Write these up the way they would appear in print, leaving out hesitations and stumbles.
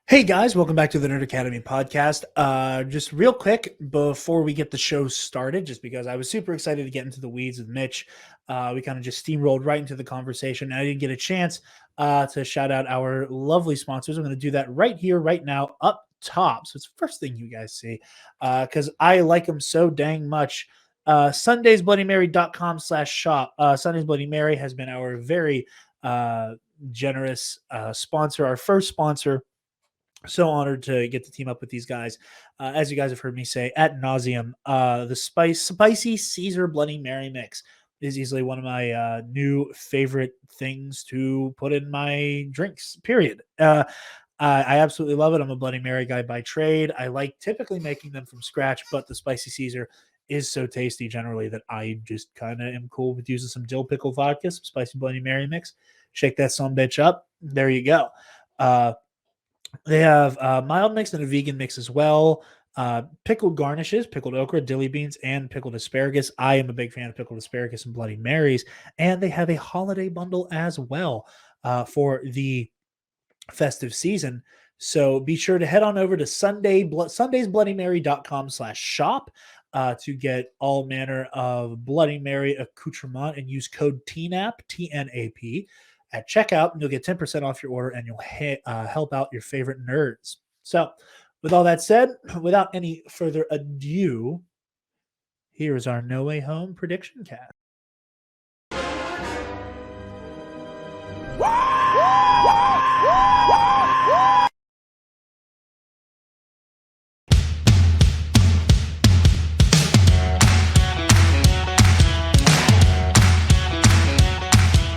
Hey guys, welcome back to the Nerd Academy podcast. Just real quick before we get the show started, just because I was super excited to get into the weeds with Mitch, we kind of just steamrolled right into the conversation. I didn't get a chance to shout out our lovely sponsors. I'm going to do that right here, right now, up top. So it's the first thing you guys see because I like them so dang much. Sundaysbloodymary.com/shop. Sundays Bloody Mary has been our very generous sponsor, our first sponsor. So honored to get to team up with these guys. As you guys have heard me say ad nauseum, the spicy Caesar Bloody Mary mix is easily one of my new favorite things to put in my drinks. Period. I absolutely love it. I'm a Bloody Mary guy by trade. I like typically making them from scratch, but the spicy Caesar is so tasty generally that I just kind of am cool with using some dill pickle vodka, some spicy Bloody Mary mix. Shake that some bitch up. There you go. They have a mild mix and a vegan mix as well. Pickled garnishes, pickled okra, dilly beans, and pickled asparagus. I am a big fan of pickled asparagus and Bloody Marys. And they have a holiday bundle as well for the festive season. So be sure to head on over to sundaysbloodymary.com/shop to get all manner of Bloody Mary accoutrement and use code TNAP, TNAP, at checkout. And you'll get 10% off your order and you'll help out your favorite nerds. So, with all that said, without any further ado, here is our No Way Home prediction cast.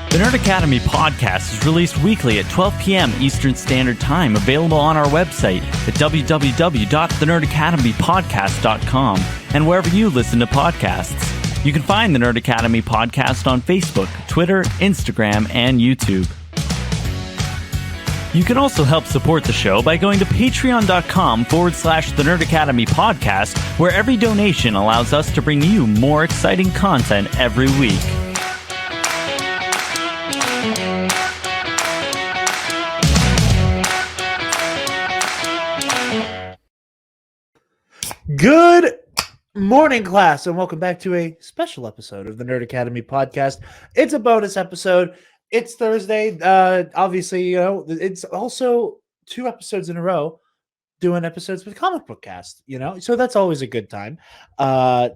The Nerd Academy podcast is released weekly at 12 p.m. Eastern Standard Time, available on our website at www.thenerdacademypodcast.com and wherever you listen to podcasts. You can find the Nerd Academy podcast on Facebook, Twitter, Instagram, and YouTube. You can also help support the show by going to patreon.com/The Nerd Academy podcast, where every donation allows us to bring you more exciting content every week. Good morning, class, and welcome back to a special episode of the Nerd Academy podcast. It's a bonus episode. It's Thursday. Obviously, it's also 2 episodes in a row doing episodes with Comic Book Cast, so that's always a good time.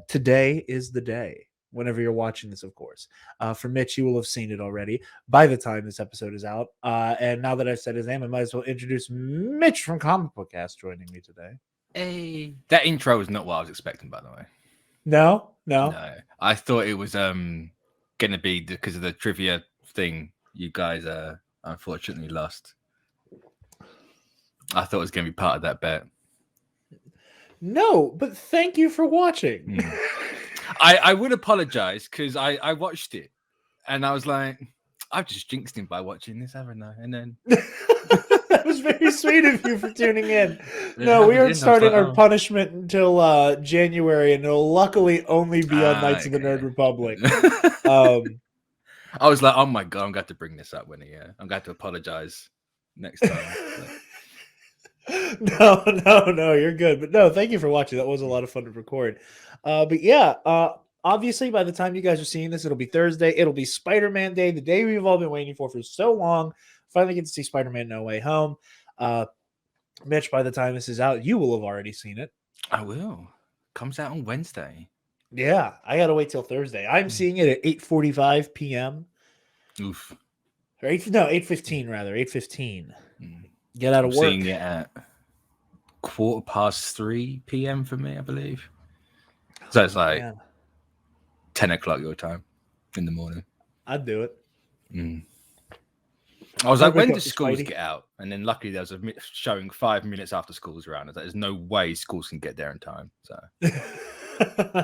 Today is the day, whenever you're watching this, of course. For Mitch, you will have seen it already by the time this episode is out. And now that I've said his name, I might as well introduce Mitch from Comic Book Cast joining me today. Hey, that intro was not what I was expecting, by the way. No. I thought it was going to be because of the trivia thing. You guys unfortunately lost. I thought it was going to be part of that bet. No, but thank you for watching. I would apologize because I watched it and I was like, I've just jinxed him by watching this, haven't I? And then that was very sweet of you for tuning in. No, we aren't starting our punishment until January, and it'll luckily only be on Knights of the Nerd Republic. I was like, oh my god, I'm going to bring this up when I'm going to apologize next time. No, you're good. But no, thank you for watching. That was a lot of fun to record. But yeah, obviously, by the time you guys are seeing this, it'll be Thursday. It'll be Spider-Man Day, the day we've all been waiting for so long. Finally get to see Spider-Man No Way Home. Mitch, by the time this is out, you will have already seen it. I will. Comes out on Wednesday. Yeah, I got to wait till Thursday. I'm seeing it at 8:45 p.m. Oof. Or 8:15 rather. 8:15. Get out of work. Seeing it at 3:15 p.m. for me, I believe. So it's like 10 o'clock your time in the morning. I'd do it. I was like, when do schools get out? And then luckily there was a showing 5 minutes after school's around. I was like, there's no way schools can get there in time. So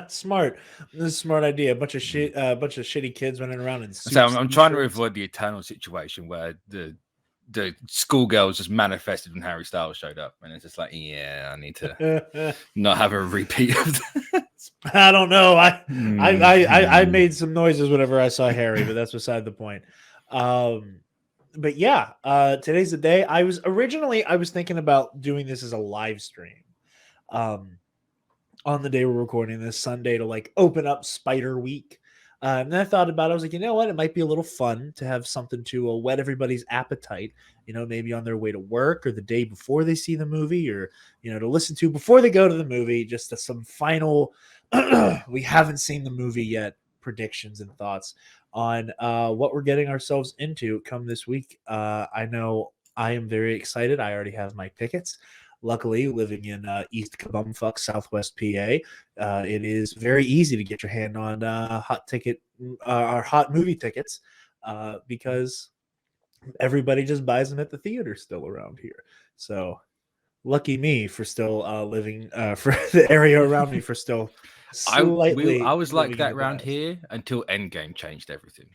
smart. This is a smart idea. A bunch of shitty kids running around in suits. So I'm trying to avoid the eternal situation where the schoolgirls just manifested when Harry Styles showed up, and it's just like, I need to not have a repeat of that. I don't know. I made some noises whenever I saw Harry, but that's beside the point. but yeah, today's the day. I was thinking about doing this as a live stream. Um, on the day we're recording this Sunday to like open up Spider Week. And then I thought about it. I was like, you know what? It might be a little fun to have something to whet everybody's appetite, maybe on their way to work or the day before they see the movie or, to listen to before they go to the movie, just some final, we haven't seen the movie yet, predictions and thoughts on what we're getting ourselves into come this week. I know I am very excited. I already have my tickets. Luckily, living in East Kabumfuck, Southwest PA, it is very easy to get your hand on hot movie tickets because everybody just buys them at the theater still around here. So lucky me for still living for the area around me for still slightly. I was like living in that the around past. here until Endgame changed everything.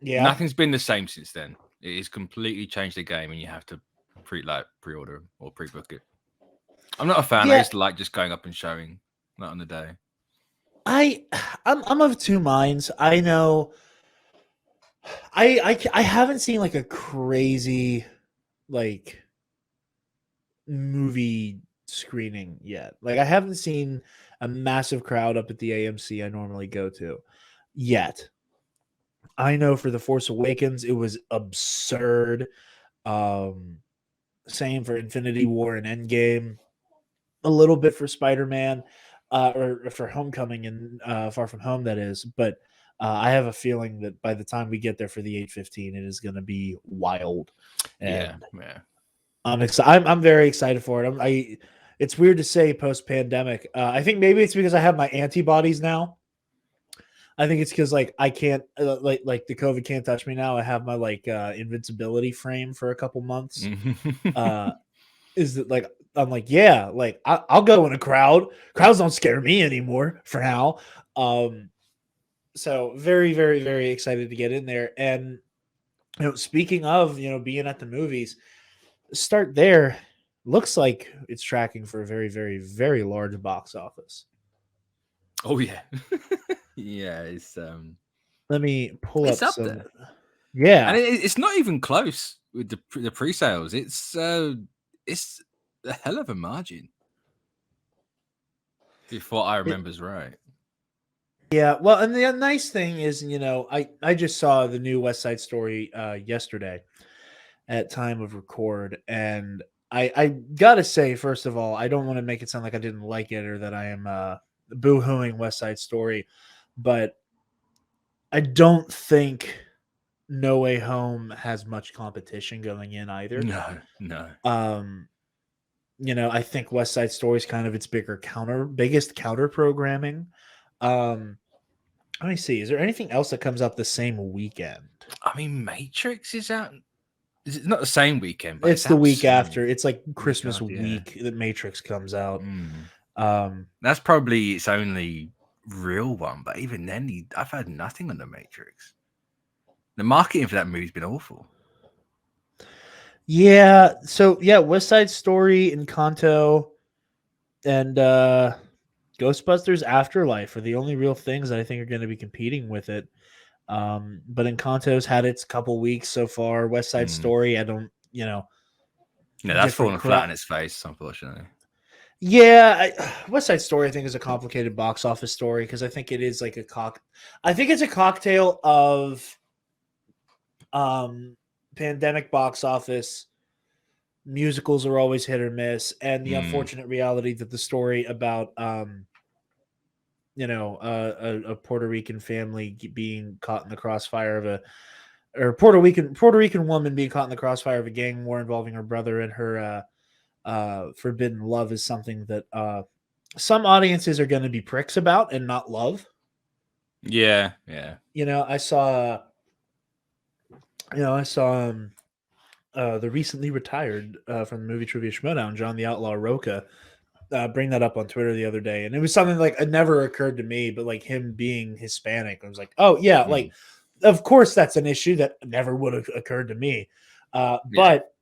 Yeah, Nothing's been the same since then. It has completely changed the game, and you have to pre-order or pre-book it. I'm not a fan. I yeah. used to like just going up and showing, not on the day. I'm of two minds. I know. I haven't seen like a crazy like movie screening yet. Like I haven't seen a massive crowd up at the AMC I normally go to yet. I know for The Force Awakens it was absurd. Um Same for Infinity War and Endgame. A little bit for Spider-Man or for Homecoming and Far From Home that is, but I have a feeling that by the time we get there for the 8:15 it is going to be wild. Yeah, And yeah. I'm very excited for it. It's weird to say post pandemic. I think maybe it's because I have my antibodies now. I think it's because like I can't like the COVID can't touch me now. I have my like invincibility frame for a couple months. Is that like I'm like yeah, like I'll go in a crowd. Crowds don't scare me anymore for now. So very very very excited to get in there. And speaking of being at the movies, start there. Looks like it's tracking for a very, very, very large box office. Oh yeah, yeah. Let me pull It's up up some. there, and Yeah, it's not even close with the pre-sales. It's a hell of a margin. If what I it, remember is right. yeah. Well, and the nice thing is, I just saw the new West Side Story yesterday at time of record, and I gotta say, first of all, I don't want to make it sound like I didn't like it or that I am boo-hooing West Side Story, but I don't think No Way Home has much competition going in either. No, no. Um, I think West Side Story is kind of its biggest counter programming. Um, Let me see. Is there anything else that comes out the same weekend? I mean, Matrix is out. It's not the same weekend, but It's it's the out week soon. after. It's like Week Christmas after, yeah. week that Matrix comes out. Mm. Um, That's probably its only real one, but even then, I've heard nothing on the Matrix. The marketing for that movie's been awful. yeah. So yeah, West Side Story, Encanto, and Ghostbusters Afterlife are the only real things that I think are going to be competing with it. But Encanto's had its couple weeks so far. West Side Story, I don't, No, that's different fallen flat crowd. on its face, unfortunately. Yeah, West Side Story I think is a complicated box office story because I think it is like I think it's a cocktail of pandemic box office. Musicals are always hit or miss, and the unfortunate reality that the story about a Puerto Rican family being caught in the crossfire of Puerto Rican woman being caught in the crossfire of a gang war involving her brother and her forbidden love is something that some audiences are going to be pricks about and not love. Yeah, yeah. I saw the recently retired from the movie Trivia Schmodown, John the Outlaw Roca, bring that up on Twitter the other day, and it was something like it never occurred to me, but like him being Hispanic, I was like, oh yeah, like of course that's an issue that never would have occurred to me. But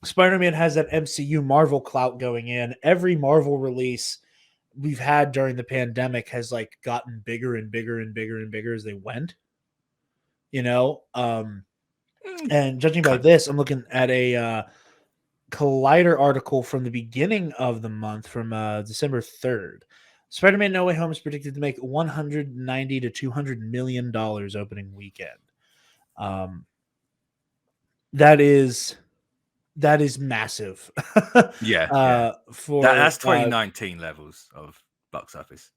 Spider-Man has that MCU Marvel clout going in. Every Marvel release we've had during the pandemic has like gotten bigger and bigger and bigger and bigger as they went. And judging by this, I'm looking at a Collider article from the beginning of the month from December 3rd. Spider-Man No Way Home is predicted to make $190 to $200 million opening weekend. That is massive. That's 2019 levels of box office.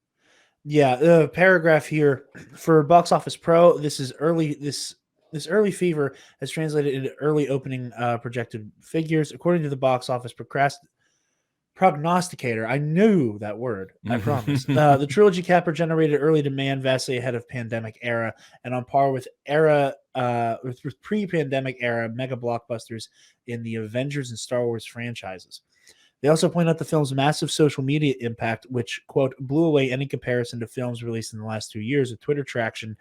Yeah, paragraph here for Box Office Pro. This is early. This early fever has translated into early opening projected figures, according to the Box Office prognosticator. I knew that word. I promise. The trilogy capper generated early demand vastly ahead of pandemic era and on par with with pre-pandemic era mega blockbusters in the Avengers and Star Wars franchises. They also point out the film's massive social media impact, which, quote, blew away any comparison to films released in the last 2 years, with Twitter traction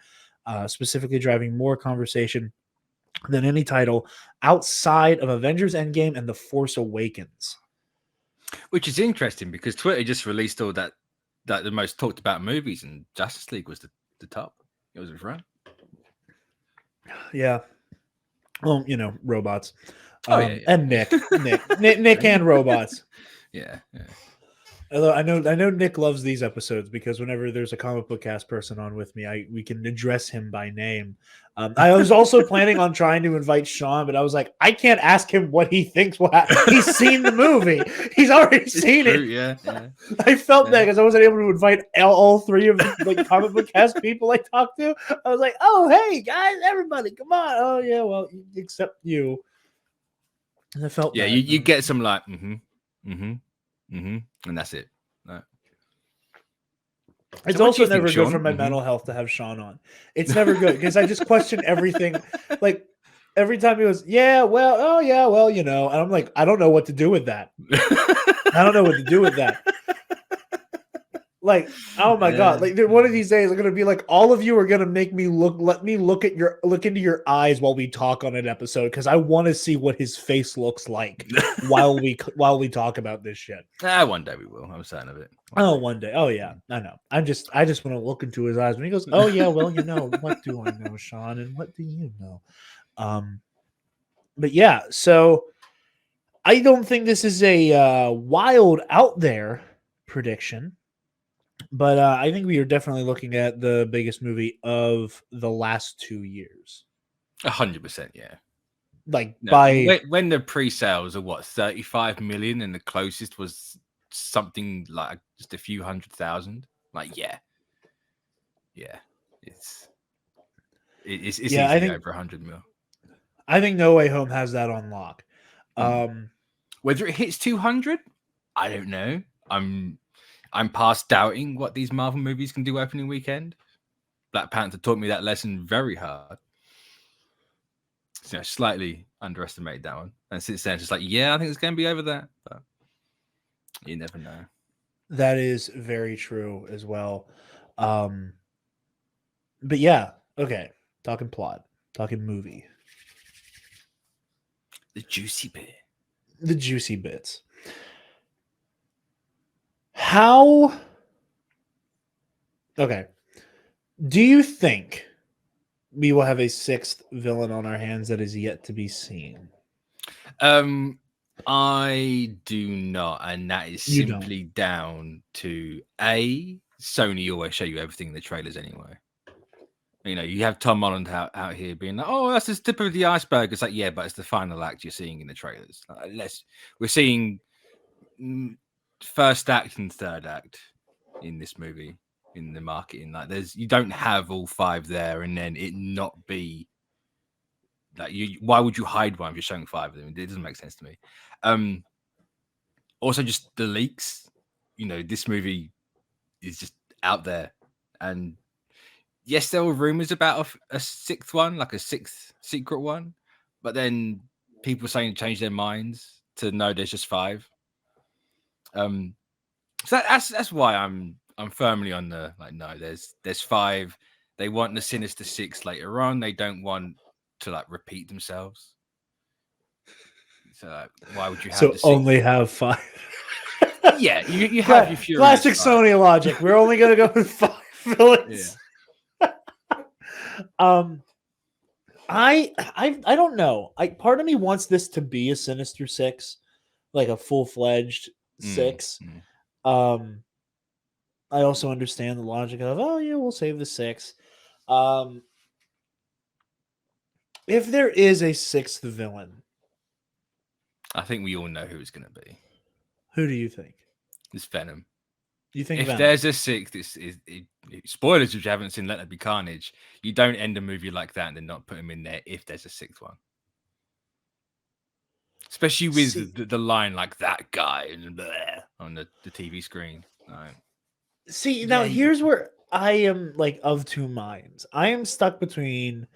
specifically driving more conversation than any title outside of Avengers Endgame and The Force Awakens. Which is interesting because Twitter just released all that the most talked about movies, and Justice League was the top. It was right. Yeah. Well, robots. Yeah. And Nick and robots. Yeah. Although I know Nick loves these episodes because whenever there's a comic book cast person on with me, we can address him by name. I was also planning on trying to invite Sean, but I was like, I can't ask him what he thinks will happen. He's seen the movie. He's already seen it. Yeah. I felt that because I wasn't able to invite all three of the comic book cast people I talked to. I was like, oh, hey, guys, everybody, come on. Oh, yeah, well, except you. And I felt bad. You get some like, and that's it. No. It's also never good for my mental health to have Sean on. It's never good because I just question everything. Like every time he goes, and I'm like, I don't know what to do with that. Like, oh my God. Like one of these days I'm gonna be like, all of you are gonna make me let me look into your eyes while we talk on an episode because I want to see what his face looks like while we talk about this shit. One day we will. I'm certain of it. One day. Oh yeah, I know. I just want to look into his eyes when he goes, oh yeah, well, what do I know, Sean, and what do you know? But yeah, so I don't think this is a wild out there prediction. But I think we are definitely looking at the biggest movie of the last 2 years. 100%, yeah. Like when the pre-sales are 35 million, and the closest was something like just a few 100,000. Like, yeah, it's easily over 100 mil. I think No Way Home has that on lock. Whether it hits 200, I don't know. I'm past doubting what these Marvel movies can do opening weekend. Black Panther taught me that lesson very hard. So, slightly underestimated that one. And since then, it's just like, I think it's going to be over that. But you never know. That is very true as well. But yeah, okay. Talking plot. Talking movie. The juicy bit. The juicy bits. How? Okay. Do you think we will have a sixth villain on our hands that is yet to be seen? I do not, and that is simply down to Sony always show you everything in the trailers anyway. You have Tom Holland out here being like, "Oh, that's the tip of the iceberg." It's like, yeah, but it's the final act you're seeing in the trailers. We're seeing first act and third act in this movie, in the marketing. Like, you don't have all five there and then it not be like why would you hide one if you're showing five of them? It doesn't make sense to me. Also just the leaks, this movie is just out there, and yes, there were rumors about a sixth one, like a sixth secret one, but then people saying change their minds to no, there's just five. So that's why I'm firmly on the no. There's five. They want the Sinister Six later on. They don't want to repeat themselves. So why would you have? So only have five. Yeah, you have your Fury. Classic Sony logic. We're only gonna go with five villains. Yeah. I don't know. Part of me wants this to be a Sinister Six, like a full-fledged Mm, six. mm. Um, I also understand the logic of, oh yeah, we'll save the six. Um, if there is a sixth villain, I think we all know who it's going to be. who do you think? It's Venom. You think If Venom? there's a sixth, spoilers if you haven't seen Let There Be Carnage. You don't end a movie like that and then not put him in there if there's a sixth one. Especially See, with the line like that guy on the TV screen. now Yeah, here's where I am like of two minds. I am stuck between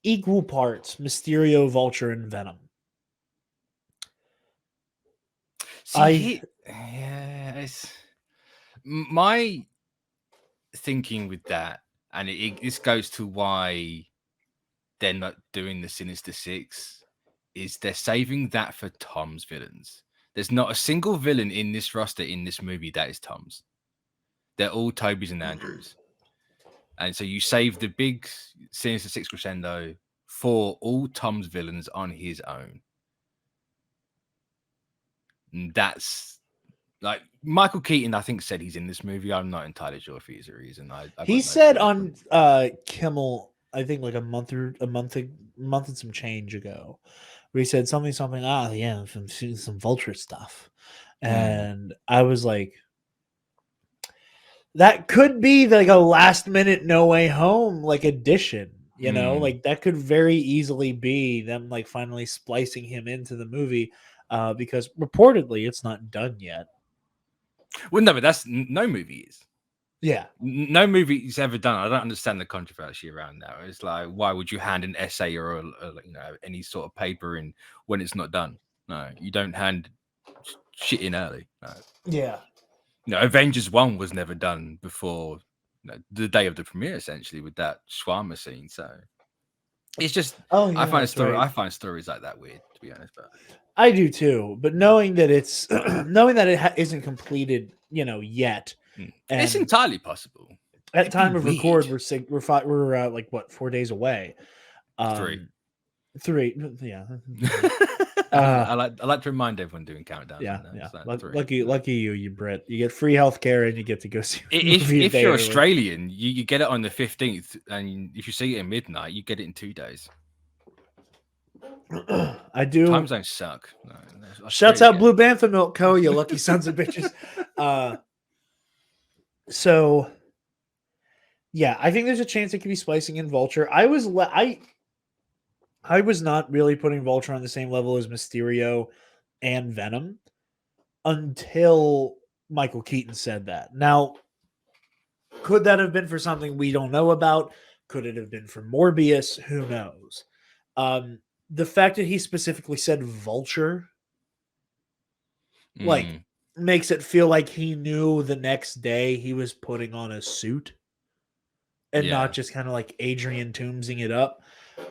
equal parts Mysterio, Vulture, and Venom. I it's my thinking with that, and this goes to why they're not doing the Sinister Six, is they're saving that for Tom's villains. There's not a single villain in this roster in this movie that is Tom's. They're all Toby's and Andrew's. And so you save the big Sinister Six crescendo for all Tom's villains on his own. And that's like Michael Keaton, I think, said he's in this movie. I'm not entirely sure if he's a reason. I he said on Kimmel, I think like a month and some change ago, where he said something yeah, some Vulture stuff, and I was like, that could be like a last minute No Way Home like addition, like that could very easily be them like finally splicing him into the movie, because reportedly it's not done yet. Well, no, but that's no movie is. Yeah. No movie is ever done. I don't understand the controversy around that. It's like, why would you hand an essay or any sort of paper in when it's not done? No, you don't hand shit in early. No. Yeah. Avengers 1 was never done before the day of the premiere, essentially, with that shawarma scene. So it's just, Oh yeah, I find right. I find stories like that weird, to be honest. But I do too. But knowing that it's knowing that it isn't completed, yet, and it's entirely possible. at It'd time be of weird. record, we're like what 4 days away. 3. 3, yeah. I like to remind everyone doing countdowns. Yeah, right now. yeah. Like 3. Lucky you Brit. You get free healthcare and you get to go see a If movie you're early. Australian, you get it on the 15th, and if you see it at midnight, you get it in 2 days. I do. Time zones suck. No, Shouts out Blue Bantha Milk Co. You lucky sons of bitches. So yeah, I think there's a chance it could be splicing in Vulture. I was not really putting Vulture on the same level as Mysterio and Venom until Michael Keaton said that. Now, could that have been for something we don't know about? Could it have been for Morbius? Who knows? The fact that he specifically said Vulture, like, makes it feel like he knew the next day he was putting on a suit and not just kind of like Adrian Toomsing it up.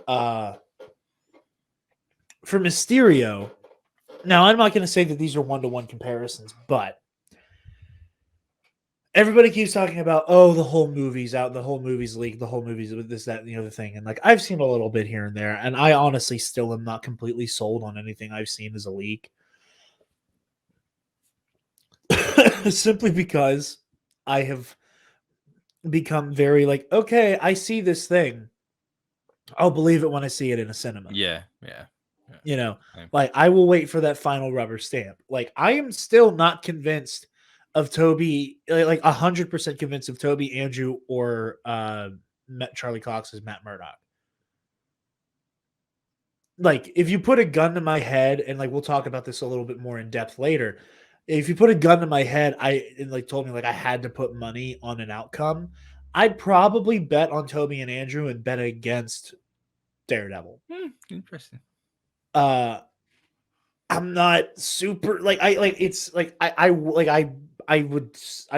For Mysterio, now I'm not going to say that these are one-to-one comparisons, but everybody keeps talking about, the whole movie's out, the whole movie's leaked, the whole movie's with this, that, and the other thing. And like, I've seen a little bit here and there, and I honestly still am not completely sold on anything I've seen as a leak. Simply because I have become very like, okay, I see this thing. I'll believe it when I see it in a cinema. Yeah. Like I will wait for that final rubber stamp. Like I am still not convinced of Toby, like 100% convinced of Toby, Andrew, or Charlie Cox as Matt Murdock. Like if you put a gun to my head, and like we'll talk about this a little bit more in depth later. If you put a gun to my head, and told me like I had to put money on an outcome, I'd probably bet on Toby and Andrew and bet against Daredevil. Interesting. I'm not super like I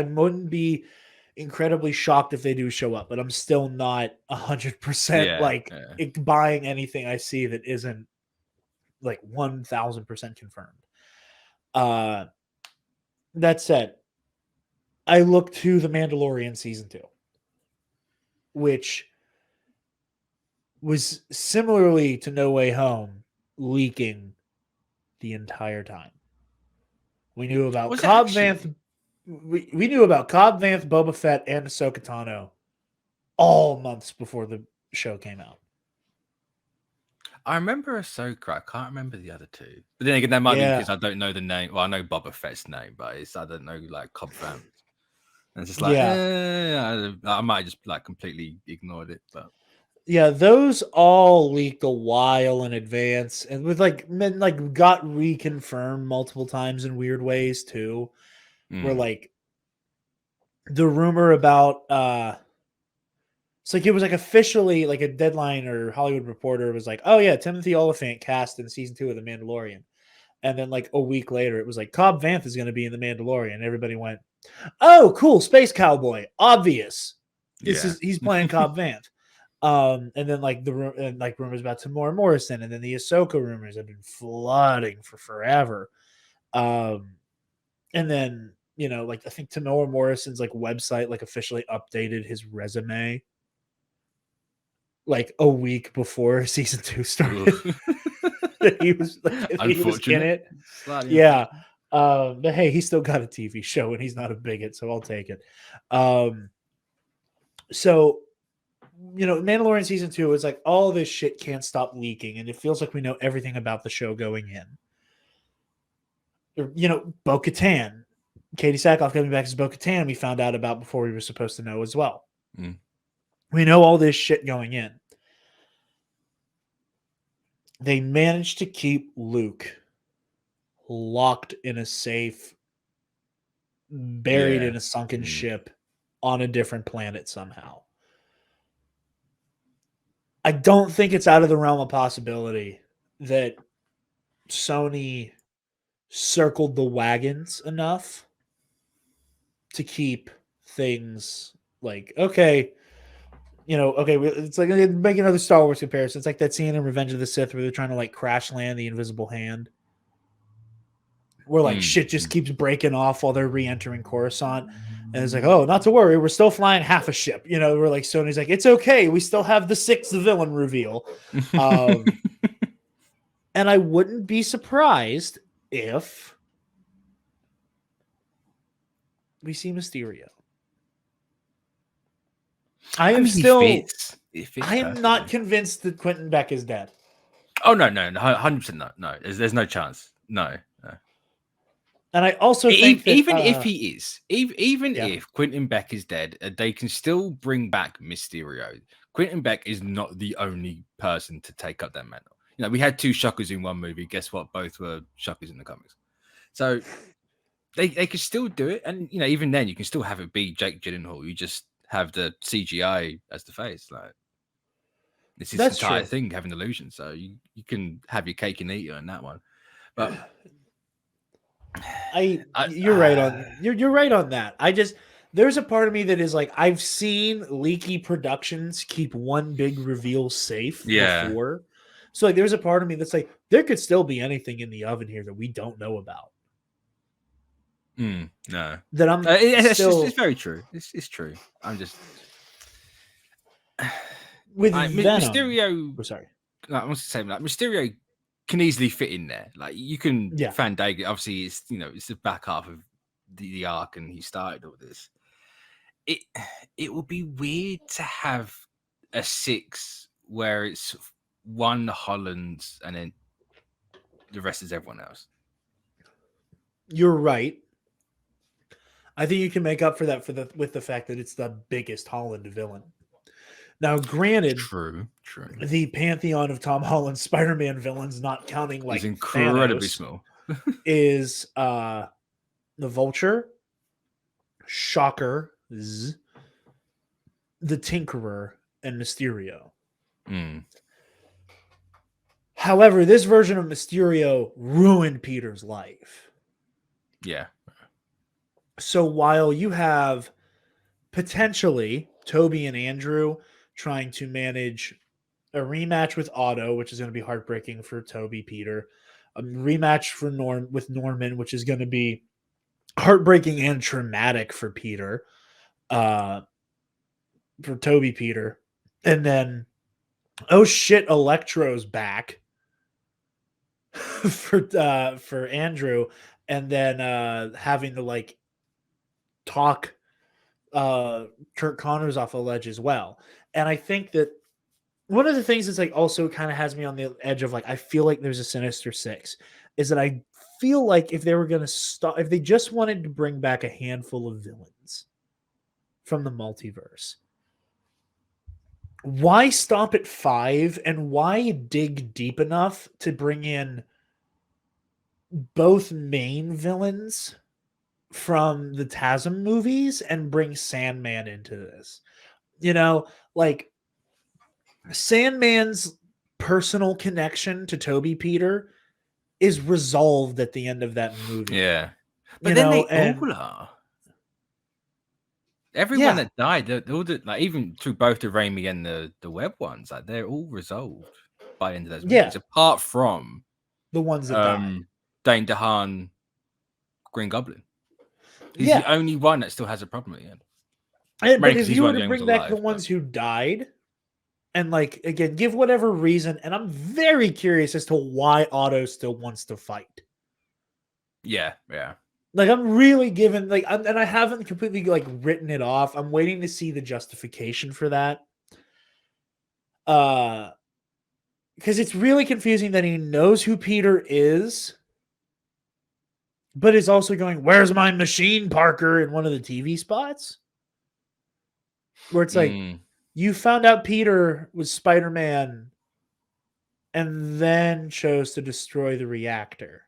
wouldn't be incredibly shocked if they do show up, but I'm still not 100% buying anything I see that isn't like 1000% confirmed. That said, I look to The Mandalorian season 2, which was similarly to No Way Home leaking the entire time. We knew about Was it Cobb actually? Vanth. We knew about Cobb Vanth, Boba Fett, and Ahsoka Tano all months before the show came out. I remember Ahsoka. I can't remember the other two. But then again, that might be Yeah. because I don't know the name. Well, I know Boba Fett's name, but I don't know like Cobb Vanth. And it's just like, Yeah. I might have just like completely ignored it. But Yeah, those all leaked a while in advance, and with like got reconfirmed multiple times in weird ways too. Where like the rumor about it's like it was like officially like a Deadline or Hollywood Reporter was like, oh yeah, Timothy Olyphant cast in season 2 of The Mandalorian, and then like a week later it was like Cobb Vanth is going to be in The Mandalorian. And everybody went, oh cool, space cowboy, obvious. He's playing Cobb Vanth. And then like rumors about Tamora Morrison, and then the Ahsoka rumors have been flooding for forever. And then like I think Tamora Morrison's like website like officially updated his resume like a week before season 2 started. he was in it. Slightly Yeah. But hey, he still got a TV show and he's not a bigot, so I'll take it. So Mandalorian season 2 is like all this shit can't stop leaking, and it feels like we know everything about the show going in. Bo-Katan, Katie Sackhoff coming back as Bo-Katan, we found out about before we were supposed to know as well. We know all this shit going in. They managed to keep Luke locked in a safe, buried in a sunken ship on a different planet somehow. I don't think it's out of the realm of possibility that Sony circled the wagons enough to keep things like, okay, it's like make another Star Wars comparison. It's like that scene in Revenge of the Sith where they're trying to like crash land the invisible hand, where like shit just keeps breaking off while they're re-entering Coruscant. And it's like, oh, not to worry, we're still flying half a ship. We're like, Sony's like, it's okay, we still have the 6th villain reveal. And I wouldn't be surprised if we see Mysterio. I am not convinced that Quentin Beck is dead. Oh no, 100% no. There's no chance. No. And I also think that, even if he is, if Quentin Beck is dead, they can still bring back Mysterio. Quentin Beck is not the only person to take up that mantle. We had 2 Shockers in one movie. Guess what? Both were Shockers in the comics. So they could still do it, and even then, you can still have it be Jake Gyllenhaal. You just have the CGI as the face. Like this is the entire thing, having illusion. So you can have your cake and eat it on that one. But you're right on that. There's a part of me that is like, I've seen leaky productions keep one big reveal safe before. So like there's a part of me that's like, there could still be anything in the oven here that we don't know about. No. That I'm it's very true. It's true. I'm just with Mysterio. Oh, sorry. I was saying like Mysterio can easily fit in there. Like you can Fandango. Obviously, it's it's the back half of the arc, and he started all this. It would be weird to have a 6 where it's one Holland and then the rest is everyone else. You're right. I think you can make up for that with the fact that it's the biggest Holland villain. Now, granted, true. The pantheon of Tom Holland's Spider-Man villains, not counting like is incredibly Thanos, small, is the Vulture, Shocker, the Tinkerer, and Mysterio. However, this version of Mysterio ruined Peter's life. Yeah. So while you have potentially Toby and Andrew trying to manage a rematch with Otto, which is going to be heartbreaking for Toby, Peter, a rematch for with Norman, which is going to be heartbreaking and traumatic for Peter, for Toby, Peter, and then oh shit, Electro's back for Andrew, and then having to like talk Kurt Connors off a ledge as well. And I think that one of the things that's like also kind of has me on the edge of like I feel like there's a Sinister Six is that I feel like if they were going to stop, if they just wanted to bring back a handful of villains from the multiverse, why stop at 5 and why dig deep enough to bring in both main villains from the TASM movies and bring Sandman into this? You know, like Sandman's personal connection to Toby Peter is resolved at the end of that movie. Yeah. But You then know, they and all are. Everyone yeah, that died, all the, like even through both the Raimi and the Webb ones, like they're all resolved by the end of those yeah, movies, apart from the ones that died. Dane DeHaan, Green Goblin. He's Yeah. the only one that still has a problem at the end. But Mainly 'cause if he's you one were of the to only bring ones back the alive, ones but- who died and like again, give whatever reason, and I'm very curious as to why Otto still wants to fight. Yeah, yeah. Like I'm really given like and I haven't completely like written it off. I'm waiting to see the justification for that. Because it's really confusing that he knows who Peter is, but is also going, "Where's my machine, Parker?" in one of the TV spots, where it's like, Mm. you found out Peter was Spider-Man, and then chose to destroy the reactor.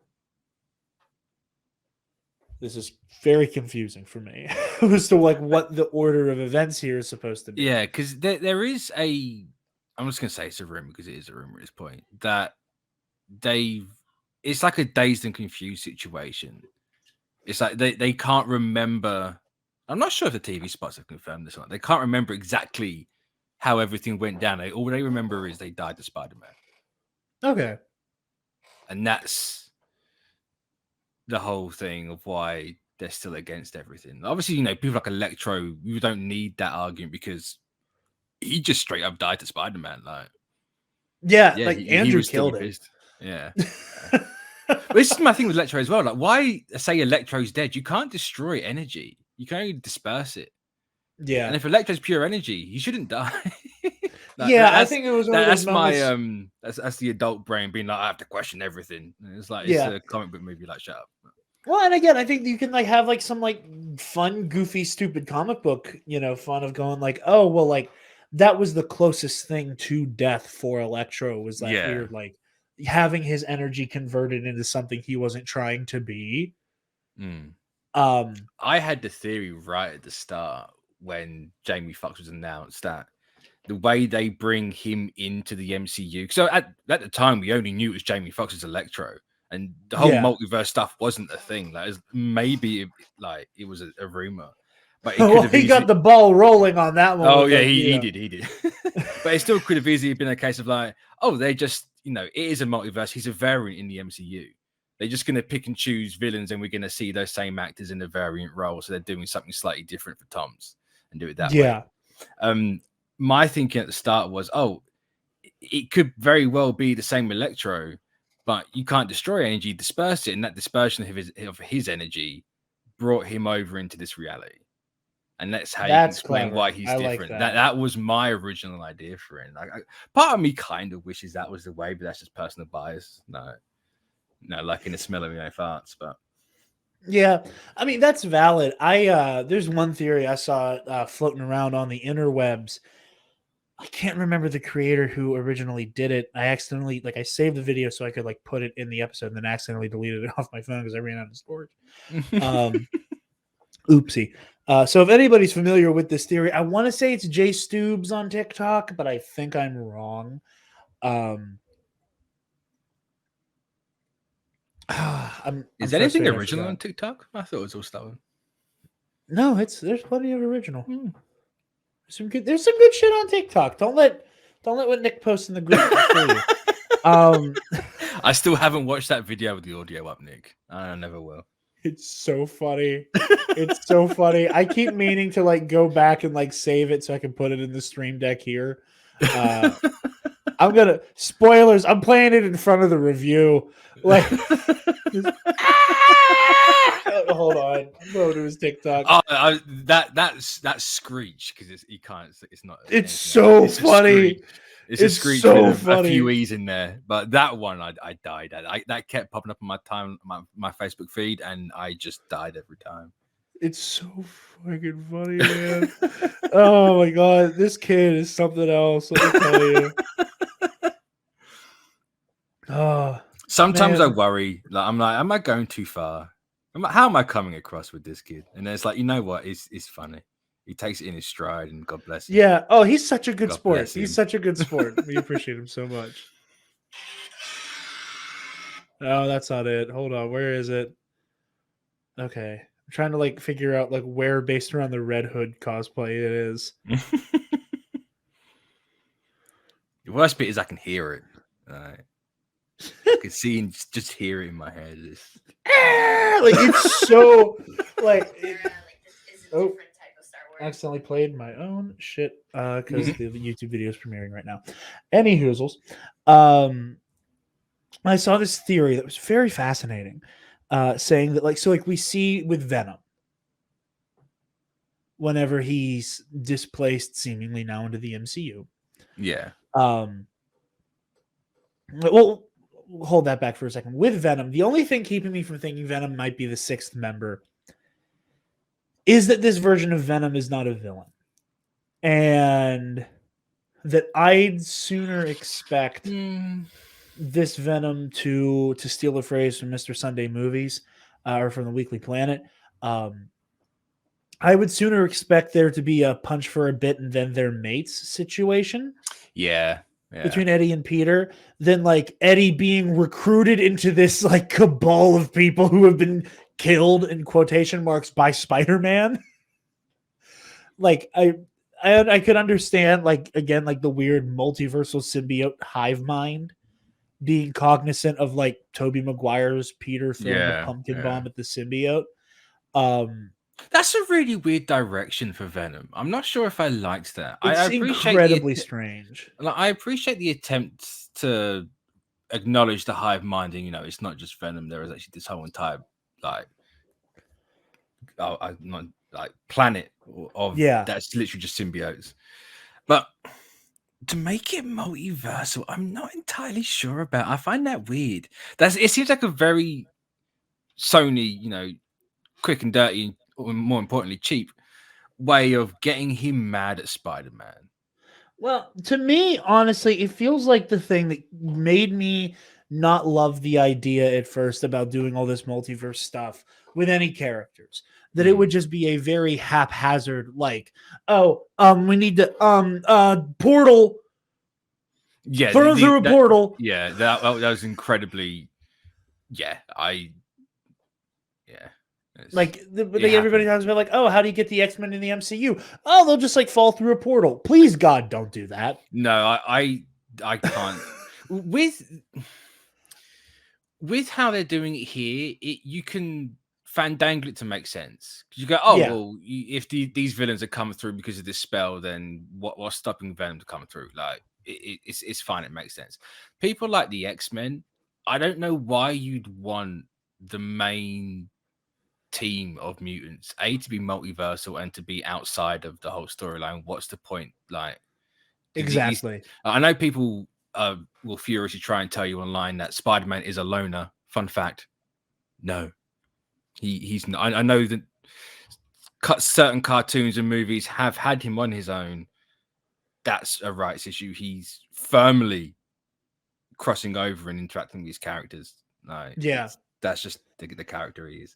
This is very confusing for me as to like what the order of events here is supposed to be. Yeah, because there is a. I'm just gonna say it's a rumor because it is a rumor at this point that it's like a dazed and confused situation. It's like they can't remember. I'm not sure if the TV spots have confirmed this or not. They can't remember exactly how everything went down. All they remember is they died to Spider-Man, Okay. and that's the whole thing of why they're still against everything. Obviously, people like Electro, you don't need that argument because he just straight up died to Spider-Man. Like, Yeah, yeah, like he Andrew would still killed be him. pissed. Yeah. But this is my thing with Electro as well. Like, why say Electro's dead? You can't destroy energy. You can only disperse it. Yeah. And if Electro's pure energy, he shouldn't die. Yeah, I think it was one of those that's my moments. that's the adult brain being like, I have to question everything. And it's like Yeah. it's a comic book movie. Like, shut up. Well, and again, I think you can like have like some like fun, goofy, stupid comic book, fun of going like, oh, well, like that was the closest thing to death for Electro was that Yeah. weird, like having his energy converted into something he wasn't trying to be. Mm. Um, I had the theory right at the start when Jamie Foxx was announced that the way they bring him into the MCU. So at the time, we only knew it was Jamie Foxx as Electro, and the whole Yeah. multiverse stuff wasn't a thing. Like, maybe it was a rumor, but it well, he got the ball rolling on that one. Oh with, yeah, like, he did. But it still could have easily been a case of like, oh, they just it is a multiverse. He's a variant in the MCU. They're just going to pick and choose villains, and we're going to see those same actors in a variant role. So they're doing something slightly different for Tom's and do it that way. My thinking at the start was, oh, it could very well be the same Electro, but you can't destroy energy, disperse it, and that dispersion of his energy brought him over into this reality. And that's how you can explain clever. why he's I different. like That was my original idea for it. Like, part of me kind of wishes that was the way, but that's just personal bias. No, like in the smell of my own farts, but. Yeah, I mean that's valid. There's one theory I saw floating around on the interwebs. I can't remember the creator who originally did it. I accidentally I saved the video so I could like put it in the episode, and then accidentally deleted it off my phone because I ran out of storage. Oopsie. So if anybody's familiar with this theory, I want to say it's Jay Stoobs on TikTok, but I think I'm wrong. Is anything original on TikTok? I thought it was all stolen. No, there's plenty of original. There's some good shit on TikTok. Don't let what Nick posts in the group fool you. I still haven't watched that video with the audio up, Nick. I never will. It's so funny. It's so funny. I keep meaning to go back and save it so I can put it in the stream deck here. I'm gonna spoilers. I'm playing it in front of the review. Like, hold on, I'm going to his TikTok. That screech because he can't. It's not. It's so funny. It's a screech so with a few funny. E's in there. But that one, I died at. That kept popping up on my Facebook feed, and I just died every time. It's so fucking funny, man. Oh my god, this kid is something else. Let me tell you. Oh, Sometimes I man. worry. Like I'm like, am I going too far? How am I coming across with this kid? And then it's like, you know what? It's funny. He takes it in his stride, and God bless him. Yeah. Oh, he's such a good God sport. bless him. He's such a good sport. We appreciate him so much. Oh, that's not it. Hold on. Where is it? Okay. I'm trying to like figure out like where based around the Red Hood cosplay it is. The worst bit is I can hear it. I can see and just hear it in my head. Like it's so like oh, accidentally played my own shit because the YouTube video is premiering right now. Any hoozles. I saw this theory that was very fascinating, saying that like we see with Venom, whenever he's displaced seemingly now into the MCU. Yeah. Well, hold that back for a second. With Venom, the only thing keeping me from thinking Venom might be the sixth member is that this version of Venom is not a villain. And that I'd sooner expect this Venom to steal a phrase from Mr. Sunday Movies or from the Weekly Planet. I would sooner expect there to be a punch for a bit and then their mates situation. Yeah. Between Eddie and Peter than like Eddie being recruited into this like cabal of people who have been killed in quotation marks by Spider-Man. Like I could understand like again like the weird multiversal symbiote hive mind being cognizant of like Tobey Maguire's Peter throwing the pumpkin bomb at the symbiote. That's a really weird direction for Venom. I'm not sure if I liked that. It's I appreciate incredibly strange. Like, I appreciate the attempt to acknowledge the hive minding. You know, it's not just Venom. There is actually this whole entire like, planet of that's literally just symbiotes. But to make it multiversal, I'm not entirely sure about. I find that weird. It seems like a very Sony, you know, quick and dirty, or more importantly, cheap way of getting him mad at Spider-Man. Well, to me, honestly, it feels like the thing that made me not love the idea at first about doing all this multiverse stuff with any characters. That it would just be a very haphazard, like, we need to portal. Yeah, throw through a portal. Yeah, that was incredibly. Like everybody talks about like, how do you get the X-Men in the MCU? Oh, they'll just like fall through a portal. Please, God, don't do that. No, I can't. with how they're doing it here, you can fandangle it to make sense. You go, well, if these villains are coming through because of this spell, then what's stopping Venom to come through? Like it's fine. It makes sense. People like the X-Men, I don't know why you'd want the main team of mutants to be multiversal and to be outside of the whole storyline. What's the point? Like, exactly. I know people will furiously try and tell you online that Spider-Man is a loner. Fun fact, no, he's not. I know that certain cartoons and movies have had him on his own. That's a rights issue. He's firmly crossing over and interacting with these characters. Like, that's just the character he is.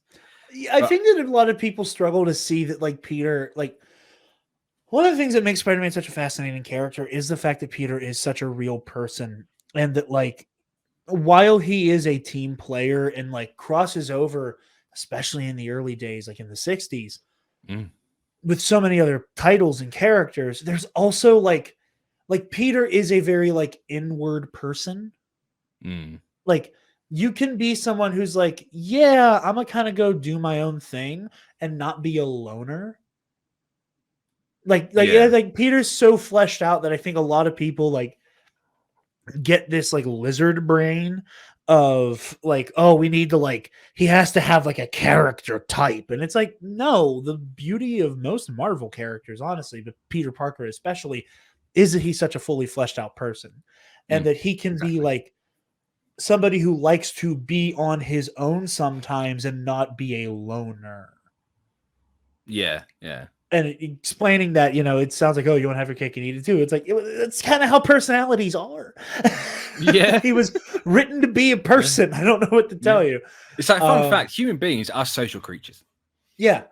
I think that a lot of people struggle to see that, like, Peter, like, one of the things that makes Spider-Man such a fascinating character is the fact that Peter is such a real person, and that, like, while he is a team player and, like, crosses over, especially in the early days, like in the 60s, with so many other titles and characters, there's also, like Peter is a very, like, inward person. Like, you can be someone who's like, yeah, I'm gonna kind of go do my own thing and not be a loner. Like Peter's so fleshed out that I think a lot of people like get this like lizard brain of like, oh, we need to like, he has to have like a character type. And it's like, no, the beauty of most Marvel characters, honestly, but Peter Parker especially, is that he's such a fully fleshed out person, and that he can be exactly. like somebody who likes to be on his own sometimes and not be a loner. Yeah, yeah. And explaining that, it sounds like, oh, you want to have your cake and eat it too. It's like, it's kind of how personalities are. Yeah. He was written to be a person. Yeah. I don't know what to tell you. It's like, fun fact, human beings are social creatures. Yeah.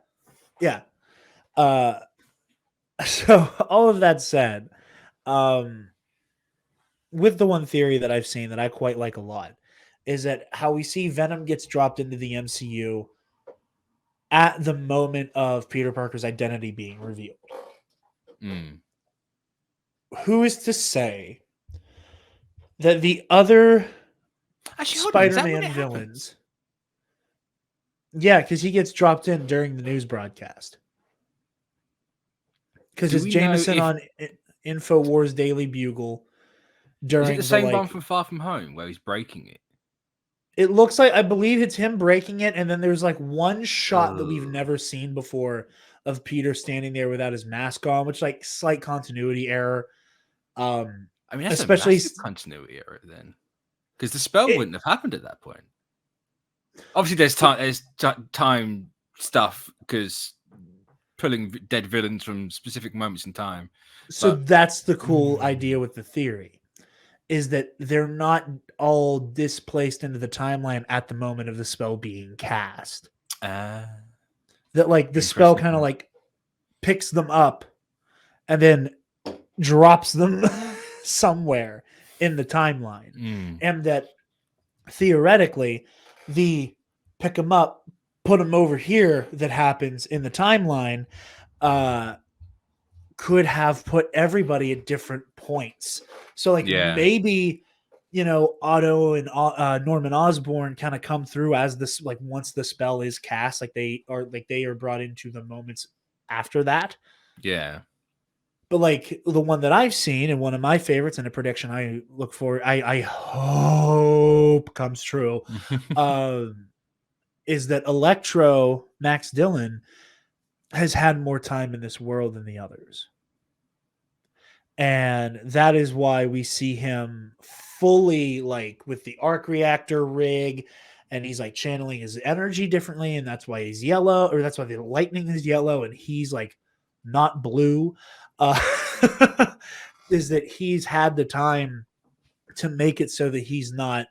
Yeah. So all of that said, with the one theory that I've seen that I quite like a lot is that how we see Venom gets dropped into the MCU at the moment of Peter Parker's identity being revealed. Who is to say that the other Spider-Man villains... Yeah, because he gets dropped in during the news broadcast. Because it's Jameson on InfoWars Daily Bugle during... Is it the same one from Far From Home where he's breaking it? It looks like, I believe it's him breaking it, and then there's like one shot that we've never seen before of Peter standing there without his mask on, which like slight continuity error. I mean, that's especially a massive continuity error then, because the spell wouldn't have happened at that point. Obviously, there's time stuff because pulling dead villains from specific moments in time. So that's the cool idea with the theory, is that they're not all displaced into the timeline at the moment of the spell being cast. That like the spell kind of like picks them up and then drops them somewhere in the timeline. And that theoretically the pick them up, put them over here that happens in the timeline could have put everybody at different points. So like maybe, Otto and Norman Osborn kind of come through as this, like once the spell is cast, like they are brought into the moments after that. Yeah. But like the one that I've seen and one of my favorites and a prediction I look for, I hope comes true, is that Electro, Max Dillon, has had more time in this world than the others. And that is why we see him fully like with the arc reactor rig, and he's like channeling his energy differently, and that's why he's yellow, or that's why the lightning is yellow and he's like not blue. Is that he's had the time to make it so that he's not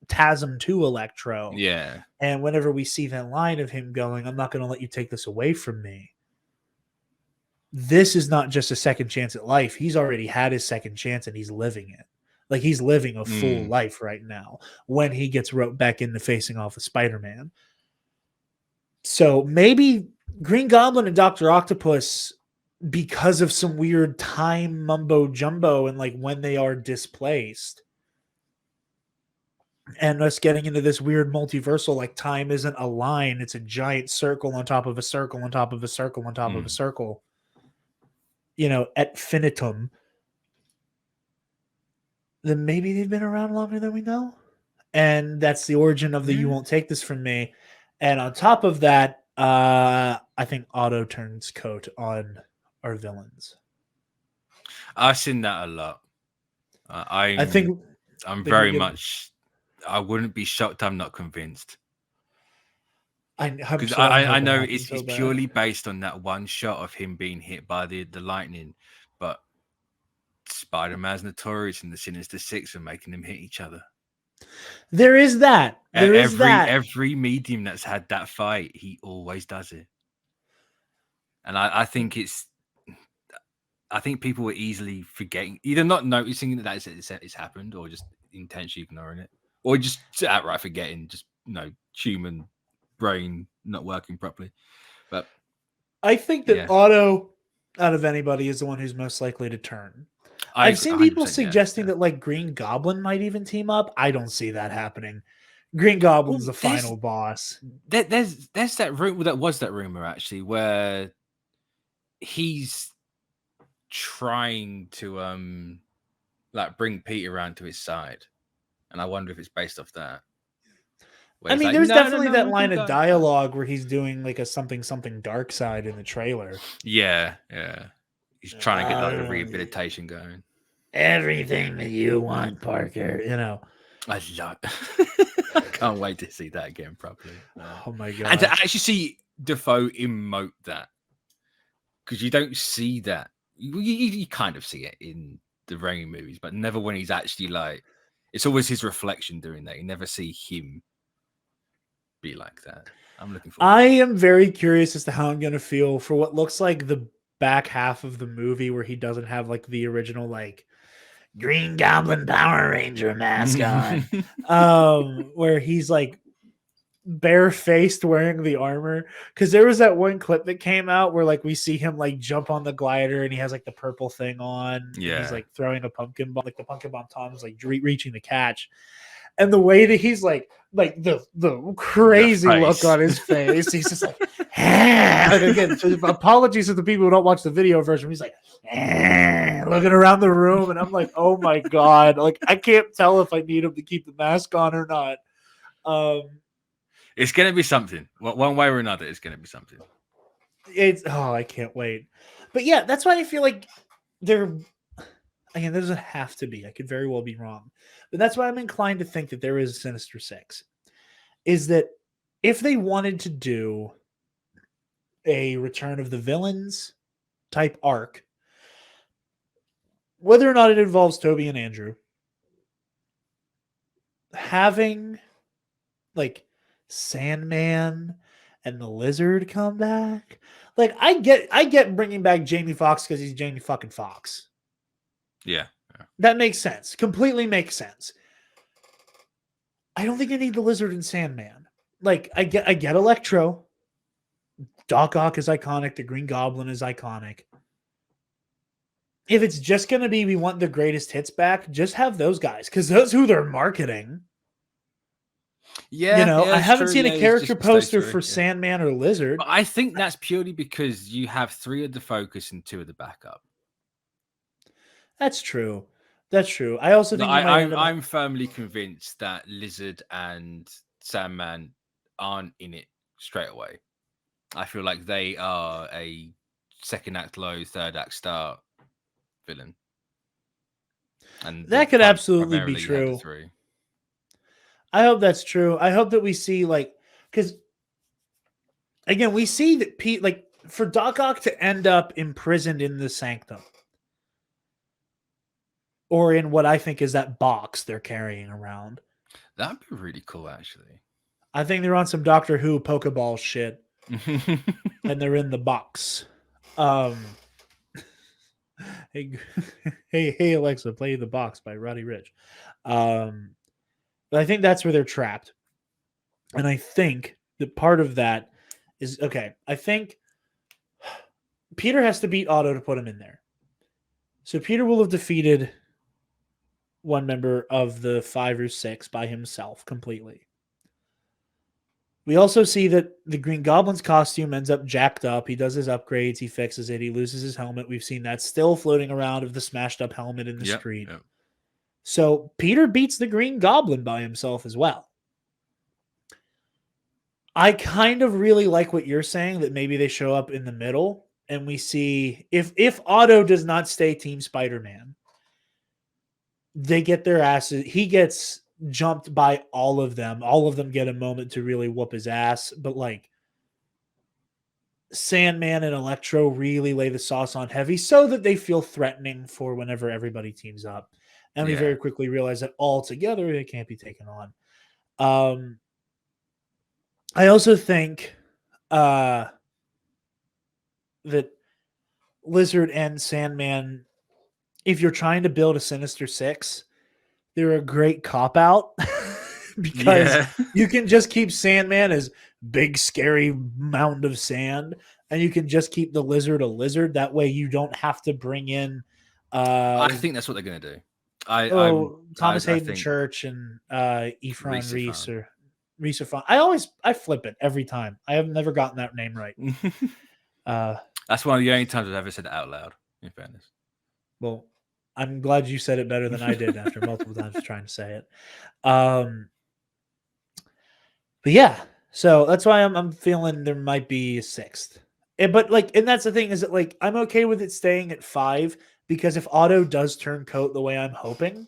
TASM to Electro. Yeah. And whenever we see that line of him going, I'm not going to let you take this away from me, this is not just a second chance at life. He's already had his second chance and he's living it. Like he's living a full life right now when he gets roped back into facing off with Spider-Man. So maybe Green Goblin and Dr. Octopus, because of some weird time mumbo jumbo and like when they are displaced, and us getting into this weird multiversal, like time isn't a line, it's a giant circle on top of a circle on top of a circle on top of a circle, at finitum, then maybe they've been around longer than we know. And that's the origin of the you won't take this from me. And on top of that, I think Otto turns coat on our villains. I've seen that a lot. I wouldn't be shocked. I'm not convinced. I know it's purely based on that one shot of him being hit by the lightning, but Spider-Man's notorious in the Sinister Six for making them hit each other. There is that. Every medium that's had that fight, he always does it. And I think people were easily forgetting, either not noticing that it's happened, or just intentionally ignoring it, or just outright forgetting, just human brain not working properly. But I think that Otto, out of anybody, is the one who's most likely to turn. I've seen people suggesting that like Green Goblin might even team up. I don't see that happening. Green Goblin's the final boss. There's that rumor, that rumor actually, where he's trying to like bring Peter around to his side, and I wonder if it's based off that. Where I he's mean, like, there's "No, definitely that we line can of go." dialogue where he's doing like a something dark side in the trailer. Yeah. He's trying to get like the Uh, rehabilitation going. Everything that you want, Parker. You know. I love. I can't wait to see that again properly. Oh my And to god. actually see Defoe emote that, because you don't see that. You kind of see it in the Raimi movies, but never when he's actually like. It's always his reflection doing that. You never see him be like that. I'm looking forward. I am very curious as to how I'm going to feel for what looks like the back half of the movie where he doesn't have like the original like Green Goblin Power Ranger mask on. Where he's like barefaced wearing the armor, because there was that one clip that came out where like we see him like jump on the glider and he has like the purple thing on and he's Yeah. like throwing a pumpkin bomb, like the pumpkin bomb Tom's like reaching the catch, and the way that he's like the crazy look on his face, he's just like, like again, so apologies to the people who don't watch the video version, he's like looking around the room, and I'm like, oh my god, like I can't tell if I need him to keep the mask on or not. It's going to be something. One way or another, it's going to be something. I can't wait. But yeah, that's why I feel like there doesn't have to be. I could very well be wrong. But that's why I'm inclined to think that there is a Sinister Six. Is that if they wanted to do a Return of the Villains type arc, whether or not it involves Toby and Andrew, having like Sandman and the Lizard come back. Like I get bringing back Jamie Foxx because he's Jamie fucking Foxx. Yeah. That makes sense. Completely makes sense. I don't think I need the Lizard and Sandman. Like I get Electro. Doc Ock is iconic. The Green Goblin is iconic. If it's just gonna be we want the greatest hits back, just have those guys because that's who they're marketing. Yeah, you know, I haven't true. seen Yeah, a it's character just poster those for three, yeah. Sandman or Lizard. But I think that's purely because you have 3 of the focus and 2 of the backup. That's true. That's true. I also think I'm firmly convinced that Lizard and Sandman aren't in it straight away. I feel like they are a second act low, third act start villain. And that could absolutely be true. I hope that's true. I hope that we see because again, we see that Pete for Doc Ock to end up imprisoned in the sanctum. Or in what I think is that box they're carrying around. That'd be really cool, actually. I think they're on some Doctor Who Pokeball shit. And they're in the box. Hey Alexa, play The Box by Roddy Ricch. But I think that's where they're trapped. And I think that part of that is okay. I think Peter has to beat Otto to put him in there. So Peter will have defeated one member of the 5 or 6 by himself completely. We also see that the Green Goblin's costume ends up jacked up. He does his upgrades. He fixes it. He loses his helmet. We've seen that still floating around of the smashed up helmet in the street. Yep. So Peter beats the Green Goblin by himself as well. I kind of really like what you're saying, that maybe they show up in the middle and we see if Otto does not stay Team Spider-Man, they get their asses. He gets jumped by all of them. All of them get a moment to really whoop his ass. But Sandman and Electro really lay the sauce on heavy so that they feel threatening for whenever everybody teams up. And we very quickly realize that all together they can't be taken on. I also think that Lizard and Sandman, if you're trying to build a Sinister Six, they're a great cop-out because you can just keep Sandman as big, scary mound of sand, and you can just keep the Lizard a lizard. That way you don't have to bring in... I think that's what they're going to do. Thomas Hayden Church and Ephron Reese or Reese I flip it every time. I have never gotten that name right. That's one of the only times I've ever said it out loud, in fairness. Well, I'm glad you said it better than I did after multiple times trying to say it. But yeah, so that's why I'm feeling there might be a sixth. But like, and that's the thing is that like I'm okay with it staying at 5 because if Otto does turn coat the way I'm hoping,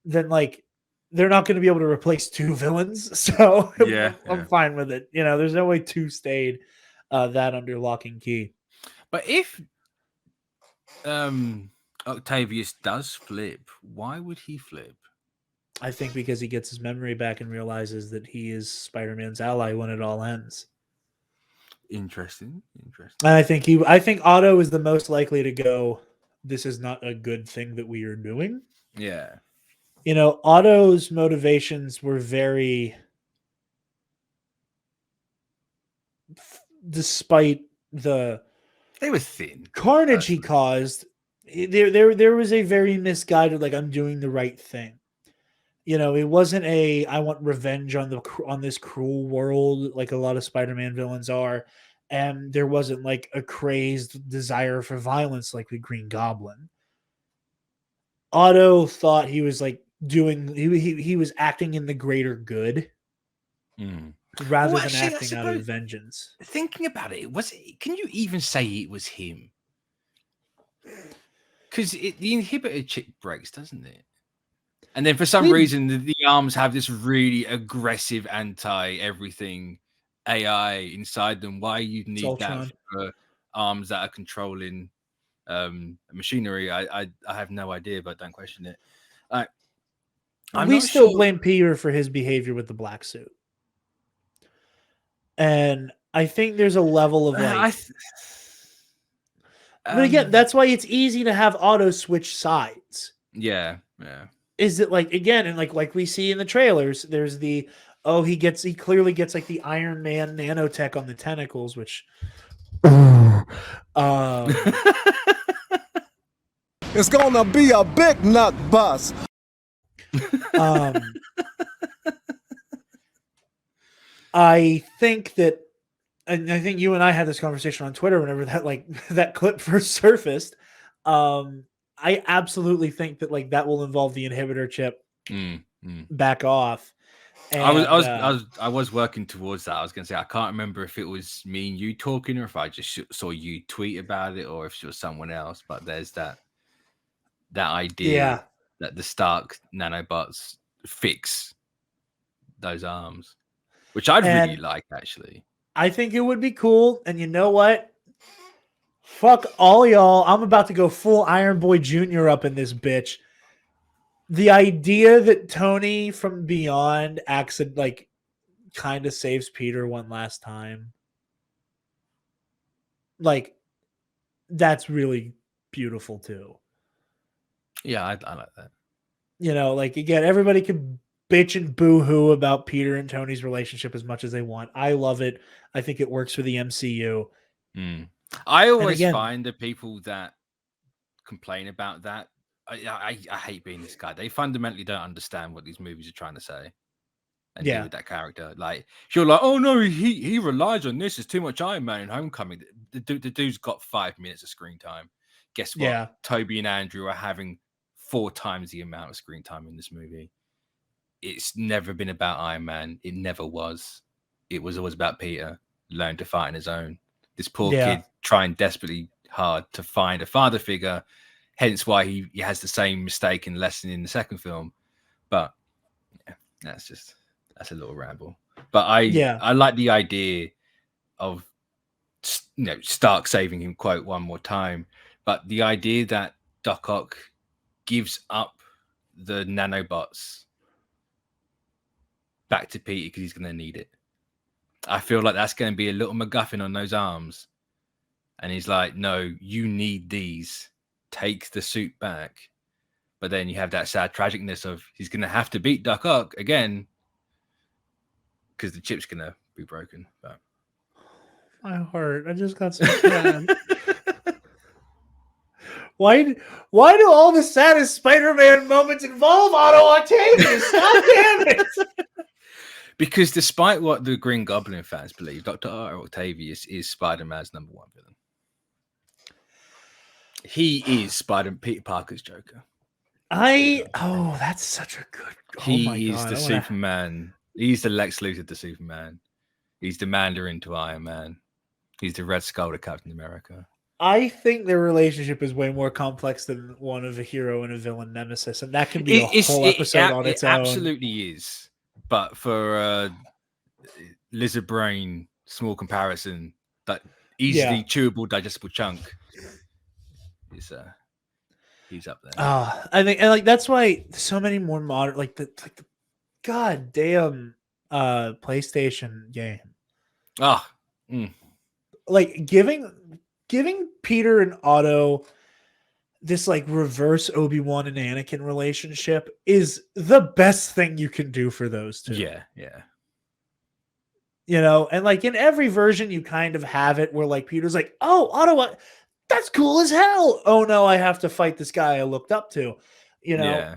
then like they're not going to be able to replace 2 villains. So Yeah, I'm fine with it. You know, there's no way 2 stayed that under lock and key. But if Octavius does flip, why would he flip? I think because he gets his memory back and realizes that he is Spider-Man's ally when it all ends. Interesting. And I think Otto is the most likely to go, this is not a good thing that we are doing. Yeah. You know, Otto's motivations were very, despite the They were thin. carnage he caused, there was a very misguided, like, I'm doing the right thing. You know, it wasn't a I want revenge on this cruel world like a lot of Spider-Man villains are, and there wasn't like a crazed desire for violence like the Green Goblin. Otto thought he was like doing he was acting in the greater good rather Well, than actually, I acting out of suppose vengeance. thinking about it, can you even say it was him? Because the inhibitor chip breaks, doesn't it? And then for some reason, the arms have this really aggressive anti-everything AI inside them. Why you need that for arms that are controlling machinery? I have no idea, but don't question it. We still blame Peter for his behavior with the black suit. And I think there's a level of like... but again, that's why it's easy to have Otto switch sides. Yeah. Is it like, again, and like we see in the trailers, there's the, he clearly gets like the Iron Man nanotech on the tentacles, which it's gonna be a big nut bust. I think that, and I think you and I had this conversation on Twitter whenever that clip first surfaced. I absolutely think that like that will involve the inhibitor chip back off. And, I was working towards that. I was going to say I can't remember if it was me and you talking or if I just saw you tweet about it or if it was someone else. But there's that idea that the Stark nanobots fix those arms, which I'd really like actually. I think it would be cool. And you know what? Fuck all y'all. I'm about to go full Iron Boy Jr. up in this bitch. The idea that Tony from Beyond kind of saves Peter one last time. Like, that's really beautiful too. Yeah, I like that. You know, like, again, everybody can bitch and boo-hoo about Peter and Tony's relationship as much as they want. I love it. I think it works for the MCU. I always find the people that complain about that, I hate being this guy. They fundamentally don't understand what these movies are trying to say and do with that character. Like, you're like, oh no, he relies on this. It's too much Iron Man in Homecoming. The dude's got 5 minutes of screen time. Guess what? Yeah. Toby and Andrew are having 4 times the amount of screen time in this movie. It's never been about Iron Man. It never was. It was always about Peter learning to fight on his own. This poor kid trying desperately hard to find a father figure, hence why he has the same mistake and lesson in the second film. But yeah, that's a little ramble. But I like the idea of Stark saving him, quote, one more time. But the idea that Doc Ock gives up the nanobots back to Peter because he's going to need it. I feel like that's going to be a little MacGuffin on those arms. And he's like, no, you need these. Take the suit back. But then you have that sad tragicness of he's going to have to beat Doc Ock again because the chip's going to be broken. But... my heart. I just got so sad. Why do all the saddest Spider-Man moments involve Otto Octavius? God damn it! Because despite what the Green Goblin fans believe, Dr. Otto Octavius is Spider-Man's #1 villain. He is Peter Parker's Joker. That's such a good. Oh my He is god! the Superman. He's the Lex Luthor to Superman. He's the Mandarin to Iron Man. He's the Red Skull to Captain America. I think their relationship is way more complex than one of a hero and a villain nemesis, and that could be a whole episode on its own. It absolutely is. But for lizard brain, small comparison, that easily chewable, digestible chunk is he's up there. I think, and like that's why so many more modern, like the goddamn PlayStation game. Like giving Peter and Otto this like reverse Obi-Wan and Anakin relationship is the best thing you can do for those two. Yeah. You know, and like in every version you kind of have it where like Peter's like, "Oh, Otto, that's cool as hell. Oh no, I have to fight this guy I looked up to." You know. Yeah.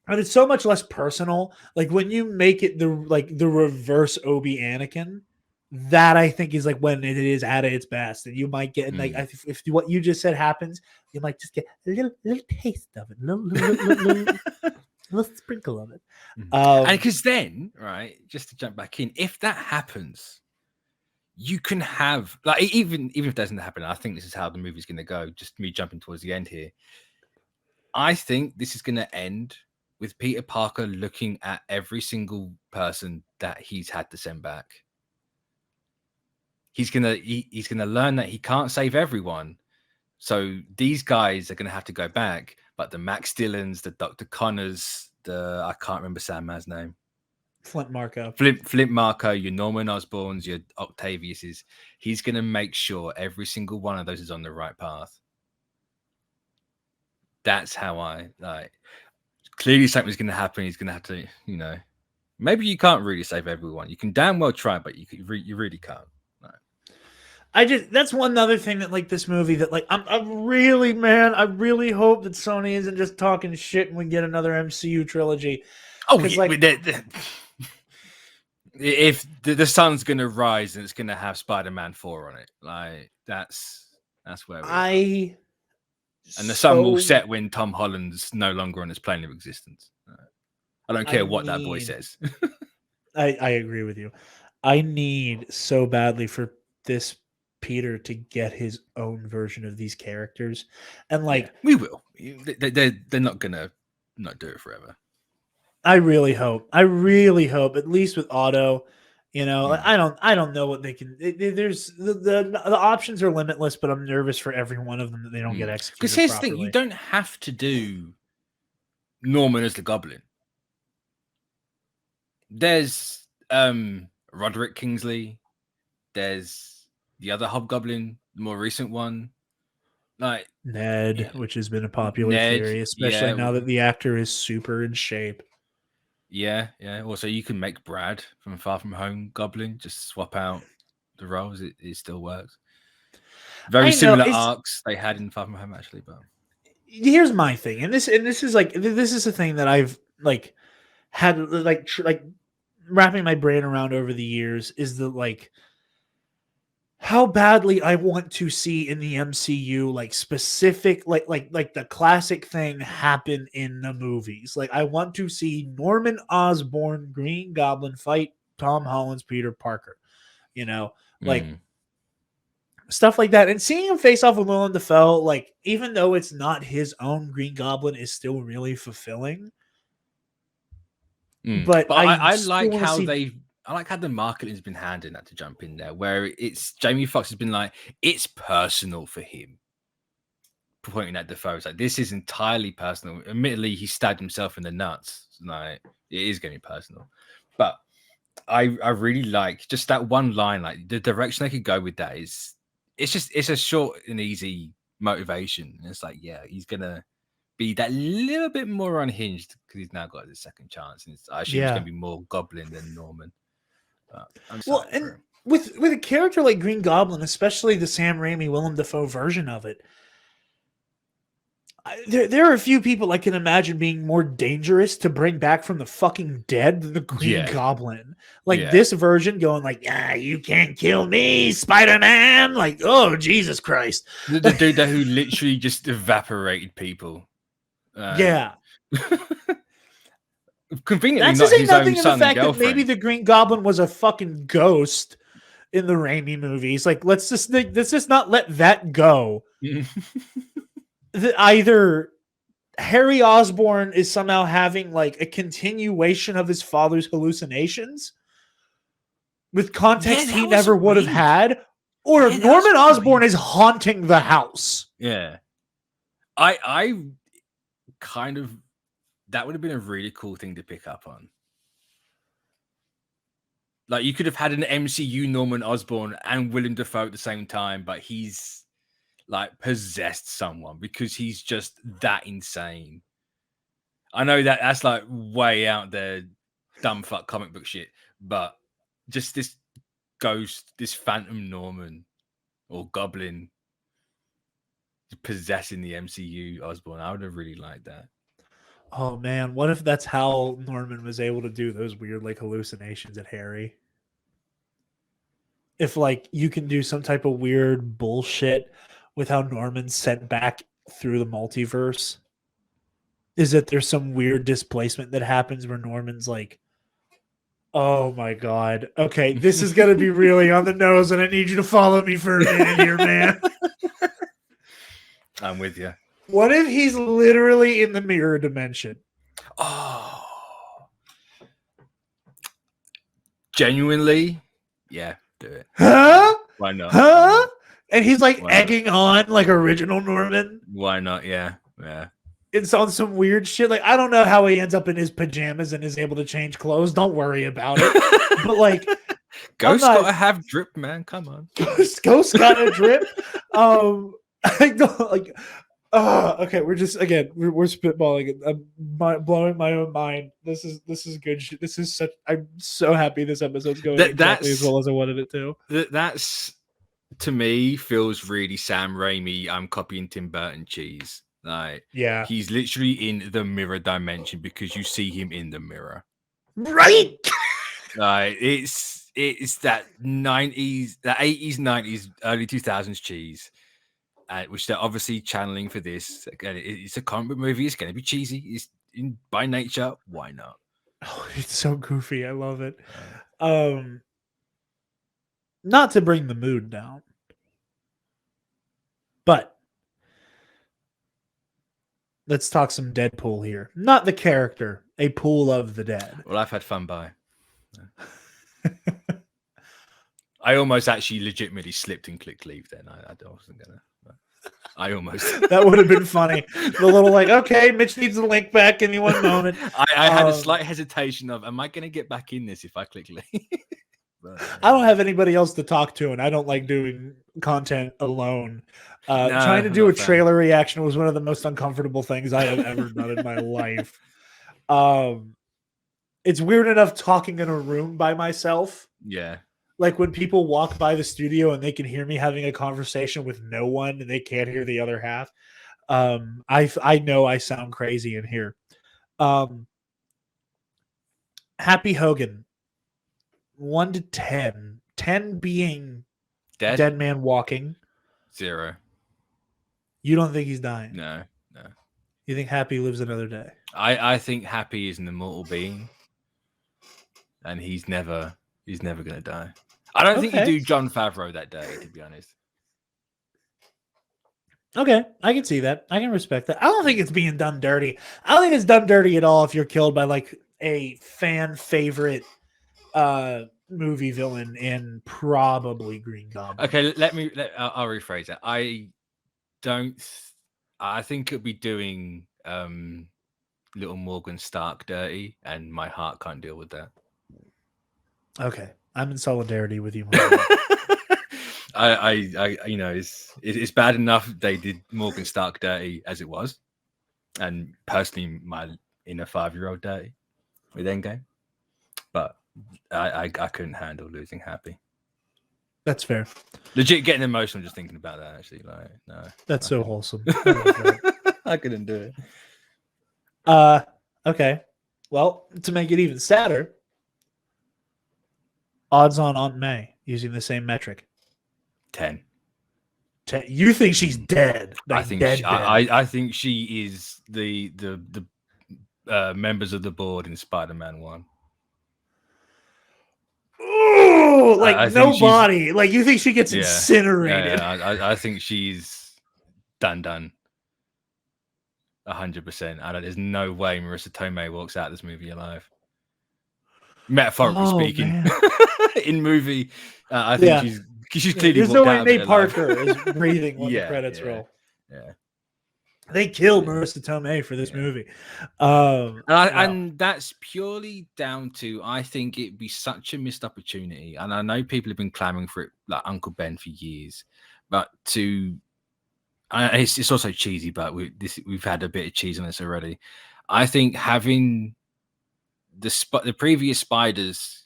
And it's so much less personal. Like when you make it the reverse Obi Anakin, that I think is like when it is at its best, and you might get like if what you just said happens, you might just get a little taste of it, little sprinkle of it. And because then, right, just to jump back in, if that happens, you can have like even if it doesn't happen, I think this is how the movie's going to go. Just me jumping towards the end here. I think this is going to end with Peter Parker looking at every single person that he's had to send back. He's gonna learn that he can't save everyone, so these guys are gonna have to go back. But the Max Dillons, the Dr. Connors, I can't remember Sandman's name, Flint Marko, your Norman Osborns, your Octaviuses. He's gonna make sure every single one of those is on the right path. That's how I like. Clearly, something's gonna happen. He's gonna have to, maybe you can't really save everyone. You can damn well try, but you really can't. That's one other thing that like this movie that like I really hope that Sony isn't just talking shit and we get another MCU trilogy. Oh, like, if the sun's gonna rise and it's gonna have Spider-Man 4 on it, like that's where and the sun will set when Tom Holland's no longer on his plane of existence. I don't care what that boy says. I agree with you. I need so badly for this Peter to get his own version of these characters, and like we will. They're not gonna not do it forever. I really hope. At least with Otto, like, I don't know what they can. There's the options are limitless, but I'm nervous for every one of them that they don't get executed. Because here's the thing: you don't have to do Norman as the Goblin. There's Roderick Kingsley. There's the other Hobgoblin, the more recent one, like Ned, which has been a popular theory, especially now that the actor is super in shape. Yeah. Also, you can make Brad from Far From Home Goblin. Just swap out the roles; it still works. Very similar arcs they had in Far From Home, actually. But here's my thing, and this is a thing that I've like had like wrapping my brain around over the years is the like. How badly I want to see in the MCU like specific like the classic thing happen in the movies. Like I want to see Norman Osborn Green Goblin fight Tom Holland's Peter Parker. Like stuff like that. And seeing him face off with Willem Dafoe, like even though it's not his own Green Goblin, is still really fulfilling. But I like how I like how the marketing's been handling that to jump in there, where it's Jamie Foxx has been like, it's personal for him. Pointing at Defoe, it's like, this is entirely personal. Admittedly, he stabbed himself in the nuts. Like, it is getting personal. But I really like just that one line, like the direction they could go with that is, it's a short and easy motivation. And it's like, yeah, he's going to be that little bit more unhinged because he's now got his second chance. And I assume he's going to be more Goblin than Norman. Well, and with a character like Green Goblin, especially the Sam Raimi Willem Dafoe version of it, There are a few people I can imagine being more dangerous to bring back from the fucking dead than the Green Yeah. Goblin. Like Yeah. this version going like, you can't kill me, Spider-Man. Like, oh, Jesus Christ. The dude that who literally just evaporated people. Yeah. Conveniently That's not to say his own nothing of the son and fact that maybe girlfriend. the Green Goblin was a fucking ghost in the Raimi movies. Like, let's just not let that go. Either Harry Osborn is somehow having like a continuation of his father's hallucinations with context Yeah, he that was never would have weird. had, or Yeah, if that was Norman Osborn weird. is haunting the house. Yeah. I kind of, that would have been a really cool thing to pick up on. Like, you could have had an MCU Norman Osborn and Willem Dafoe at the same time, but he's like possessed someone because he's just that insane. I know that that's like way out there, dumb fuck comic book shit, but just this ghost, this Phantom Norman or Goblin possessing the MCU Osborn, I would have really liked that. Oh man, what if that's how Norman was able to do those weird like hallucinations at Harry? If like you can do some type of weird bullshit with how Norman's sent back through the multiverse, is that there's some weird displacement that happens where Norman's like, oh my god, okay, this is gonna be really on the nose, and I need you to follow me for a minute here, man. I'm with you. What if he's literally in the mirror dimension? Oh, genuinely, yeah, do it. Huh? Why not? Huh? And he's like Why not? egging on like original Norman. Why not? Yeah, yeah. It's on some weird shit. Like, I don't know how he ends up in his pajamas and is able to change clothes. Don't worry about it. But like, Ghost not- gotta have drip, man. Come on. Ghost got a drip. I don't like. Okay, we're spitballing. I'm blowing my own mind. This is good shit. This is such. I'm so happy this episode's going exactly as well as I wanted it to. That's, to me, feels really Sam Raimi. I'm copying Tim Burton cheese. Like, Yeah, he's literally in the mirror dimension because you see him in the mirror. right. Like, it's that 90s, that 80s, 90s, early 2000s cheese. Which they're obviously channeling for this. Again, it's a comic book movie. It's going to be cheesy. It's by nature. Why not? Oh, it's so goofy. I love it. Not to bring the mood down, but let's talk some Deadpool here. Not the character, a pool of the dead. Well, I've had fun by. I almost actually legitimately slipped and clicked leave then. I wasn't going to. I almost. That would have been funny. The little like, okay, Mitch needs the link back. Give me one moment. I had a slight hesitation of, am I going to get back in this if I click leave? But, I don't have anybody else to talk to, and I don't like doing content alone. Trying to do a trailer reaction was one of the most uncomfortable things I have ever done in my life. It's weird enough talking in a room by myself. Yeah. Like when people walk by the studio and they can hear me having a conversation with no one and they can't hear the other half. I know I sound crazy in here. Happy Hogan, 1 to 10. 10 being dead man walking. 0. You don't think he's dying? No. You think Happy lives another day? I think Happy is an immortal being, and he's never going to die. I don't think you do Jon Favreau that day, to be honest. Okay, I can see that. I can respect that. I don't think it's being done dirty. I don't think it's done dirty at all if you're killed by like a fan favorite movie villain in probably Green Goblin. Okay, I'll rephrase that. I think it'll be doing little Morgan Stark dirty, and my heart can't deal with that. Okay, I'm in solidarity with you. I you know, it's bad enough they did Morgan Stark dirty as it was, and personally, my inner 5-year-old dirty with Endgame, but I couldn't handle losing Happy. That's fair. Legit getting emotional just thinking about that. Actually, like, no, that's so wholesome. I couldn't do it. Okay. Well, to make it even sadder, odds on Aunt May using the same metric. 10. You think she's dead? I Like think dead. I think she is the members of the board in Spider-Man 1. Ooh, like I think no she's- body. Like you think she gets incinerated? I think she's done. 100%. There's no way Marissa Tomei walks out of this movie alive. Metaphorically speaking, in movie, I think she's clearly. There's no walked way out of it Nate alive. Parker is breathing when the credits roll. Yeah. They killed Marissa Tomei for this movie. And that's purely down to, I think it'd be such a missed opportunity. And I know people have been clamoring for it, like Uncle Ben, for years. But it's also cheesy, but we've had a bit of cheese on this already. I think having the previous Spiders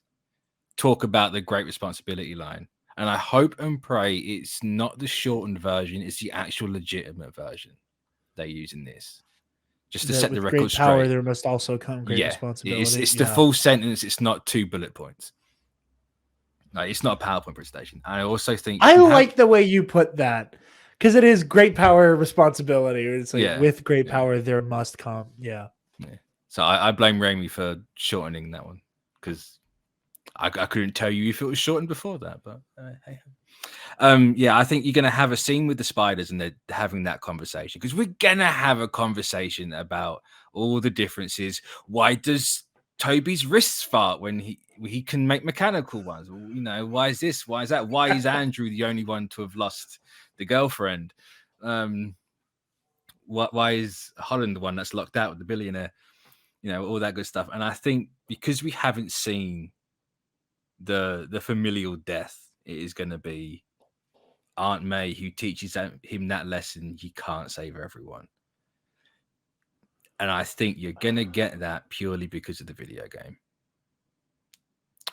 talk about the Great Responsibility line, and I hope and pray it's not the shortened version, it's the actual legitimate version they use in this, just to set the record straight. Power, there must also come great responsibility. It's the full sentence. It's not 2 bullet points. No, it's not a PowerPoint presentation. I also think I like the way you put that, because it is great power, responsibility. It's like with great power, there must come. Yeah. So I blame Raimi for shortening that one, because I couldn't tell you if it was shortened before that, but hey. I think you're gonna have a scene with the Spiders and they're having that conversation, because we're gonna have a conversation about all the differences. Why does Toby's wrists fart when he can make mechanical ones? You know, why is this? Why is that? Why is Andrew the only one to have lost the girlfriend? Why is Holland the one that's locked out with the billionaire? You know, all that good stuff. And I think because we haven't seen the familial death, it is going to be Aunt May who teaches him that lesson: you can't save everyone. And I think you're going to get that purely because of the video game.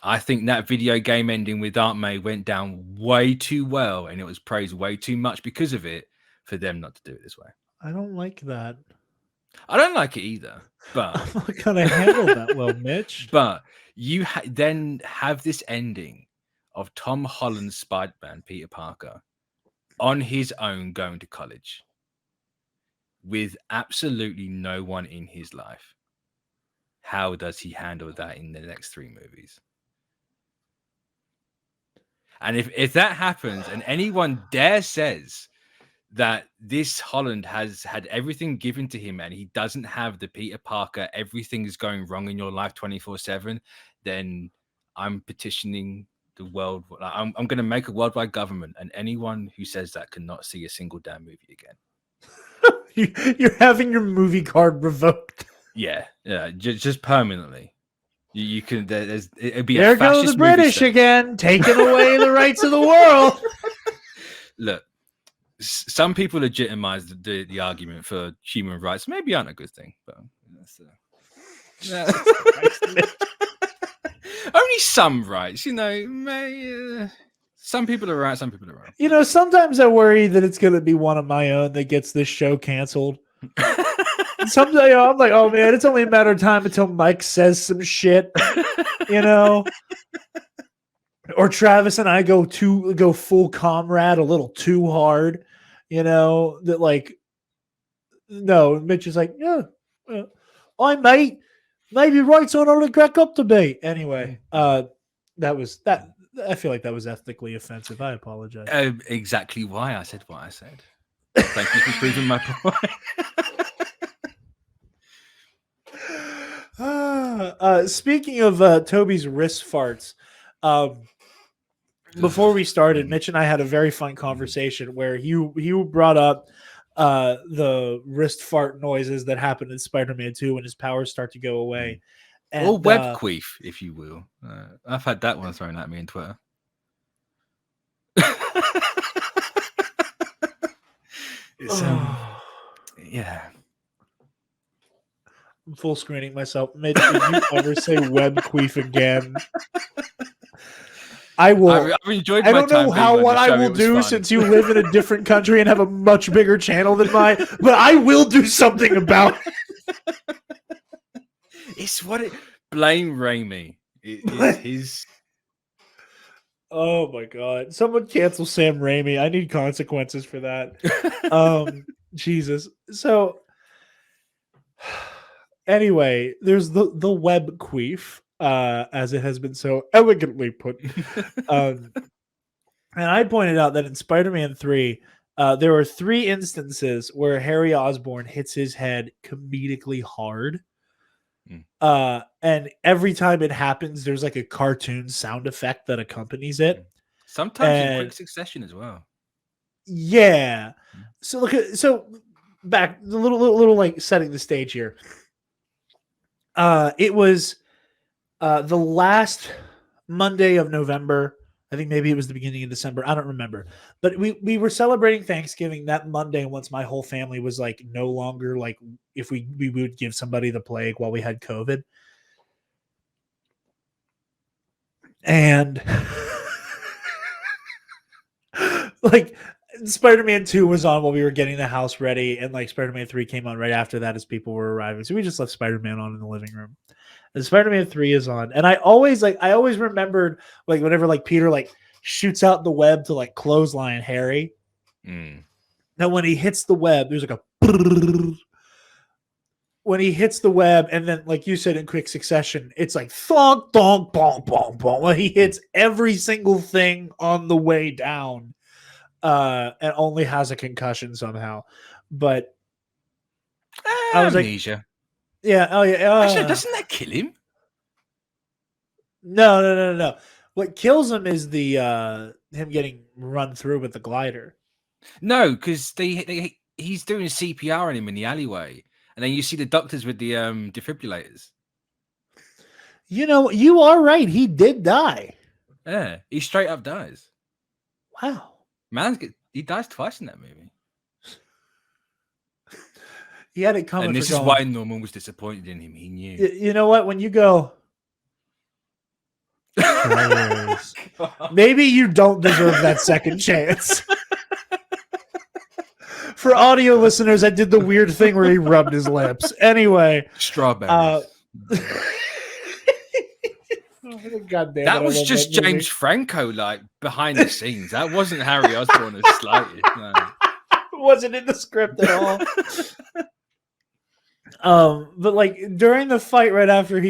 I think that video game ending with Aunt May went down way too well, and it was praised way too much because of it, for them not to do it this way. I don't like that. I don't like it either, but I'm not gonna handle that well, Mitch. But you then have this ending of Tom Holland's Spider-Man, Peter Parker, on his own going to college with absolutely no one in his life. How does he handle that in the next 3 movies? And if that happens, and anyone dare says that this Holland has had everything given to him and he doesn't have the Peter Parker, everything is going wrong in your life 24/7, then I'm petitioning the world. I'm going to make a worldwide government, and anyone who says that cannot see a single damn movie again. You're having your movie card revoked. Yeah, just permanently. You can. It'd be there a go the British again, taking away the rights of the world. Look, some people legitimize the argument for human rights. Maybe aren't a good thing, but only some rights. You know, some people are right, some people are wrong. You know, sometimes I worry that it's going to be one of my own that gets this show canceled. Sometimes I'm like, oh man, it's only a matter of time until Mike says some shit, you know, or Travis and I go full comrade a little too hard, you know, that like, no, Mitch is like, yeah, I mate, maybe right's on all the crack up to be. Anyway, that was that. I feel like that was ethically offensive. I apologize. Exactly why I said what I said. Thank you for proving my point. Speaking of Toby's wrist farts, before we started, Mitch and I had a very fun conversation where you brought up the wrist fart noises that happen in Spider-Man 2 when his powers start to go away. And, or web queef, if you will. I've had that one thrown at me on Twitter. Yeah. I'm full screening myself. Mitch, did you ever say web queef again? I will. I've enjoyed. I my don't know time being on what the I show. will It was do fun. since you live in a different country and have a much bigger channel than mine, but I will do something about it. It's what it. Blame Raimi. It's his. Oh my god! Someone cancel Sam Raimi. I need consequences for that. Jesus. So anyway, there's the web queef, as it has been so elegantly put. And I pointed out that in Spider-Man 3, there are 3 instances where Harry Osborn hits his head comedically hard. And every time it happens, there's like a cartoon sound effect that accompanies it. Sometimes in quick succession as well. Yeah. So look at back the little like setting the stage here. It was the last Monday of November. I think maybe it was the beginning of December. I don't remember. But we were celebrating Thanksgiving that Monday once my whole family was like no longer like if we would give somebody the plague while we had COVID. And like Spider-Man 2 was on while we were getting the house ready, and like Spider-Man 3 came on right after that as people were arriving. So we just left Spider-Man on in the living room. And Spider-Man 3 is on. And I always remembered like whenever like Peter like shoots out the web to like clothesline Harry. Now when he hits the web, there's like a when he hits the web, and then like you said in quick succession, it's like thonk, thonk, bonk, bonk, bonk. Well, he hits every single thing on the way down. And only has a concussion somehow. But I was amnesia. Like, yeah, oh yeah. Actually, doesn't that kill him? No. What kills him is the him getting run through with the glider. No, because he's doing CPR on him in the alleyway, and then you see the doctors with the defibrillators. You know, you are right. He did die. Yeah, he straight up dies. Wow. He dies twice in that movie. He had it coming. And this is why Norman was disappointed in him. He knew. You know what? When you go, maybe you don't deserve that second chance. For audio listeners, I did the weird thing where he rubbed his lips. Anyway, strawberries. God damn that was just James Franco, like behind the scenes. That wasn't Harry Osborn as slightest. No. It wasn't in the script at all. But like during the fight right after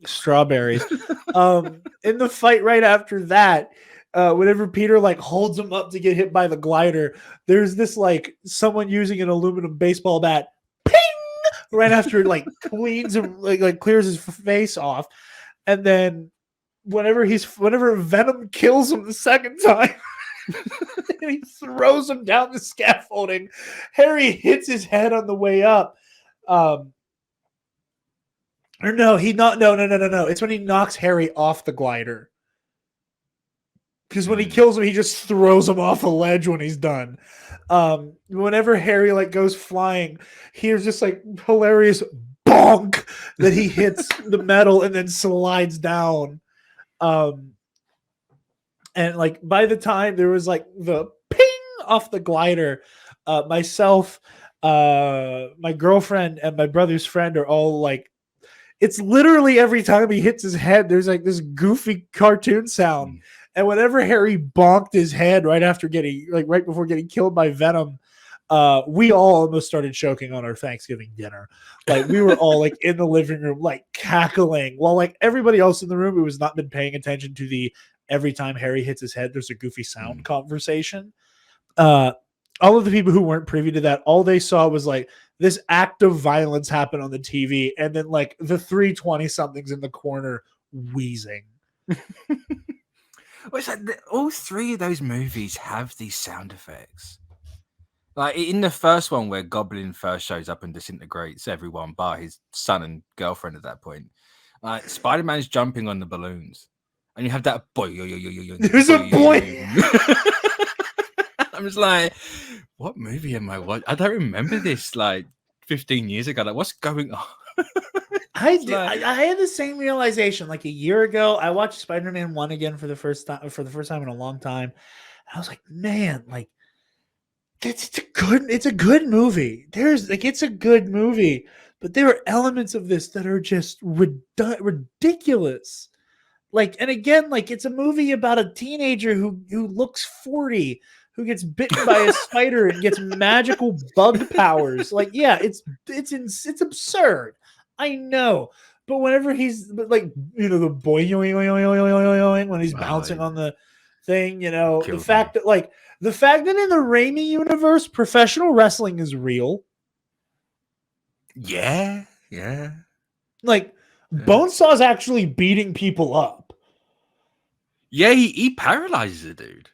strawberries. In the fight right after that, whenever Peter like holds him up to get hit by the glider, there's this like someone using an aluminum baseball bat, ping, right after it like cleans him, like clears his face off. And then whenever Venom kills him the second time, and he throws him down the scaffolding, Harry hits his head on the way up. No. It's when he knocks Harry off the glider. Because when he kills him, he just throws him off a ledge when he's done. Whenever Harry like goes flying, here's just like hilarious bonk that he hits the metal and then slides down. And like by the time there was like the ping off the glider, myself, my girlfriend, and my brother's friend are all like, it's literally every time he hits his head, there's like this goofy cartoon sound. And whenever Harry bonked his head right before getting killed by Venom, we all almost started choking on our Thanksgiving dinner. Like we were all like in the living room, like cackling, while like everybody else in the room who has not been paying attention to the every time Harry hits his head, there's a goofy sound conversation. All of the people who weren't privy to that, all they saw was like this act of violence happen on the TV, and then like the 320 somethings in the corner wheezing. Well, it's like all three of those movies have these sound effects. Like in the first one, where Goblin first shows up and disintegrates everyone bar his son and girlfriend at that point, Spider-Man's jumping on the balloons, and you have that boy. There's a boy. I'm just like, what movie am I watching? I don't remember this like 15 years ago. Like, what's going on? I had the same realization like a year ago. I watched Spider-Man 1 again for the first time in a long time. I was like, man, like it's a good movie. It's a good movie, but there are elements of this that are just ridiculous. Like, and again, like it's a movie about a teenager who looks 40, who gets bitten by a spider and gets magical bug powers. Like, yeah, it's absurd. I know. But whenever like, the boy when he's bouncing on the thing, the fact that in the Raimi universe, professional wrestling is real. Yeah. Like, Bonesaw's actually beating people up. Yeah, he paralyzes a dude.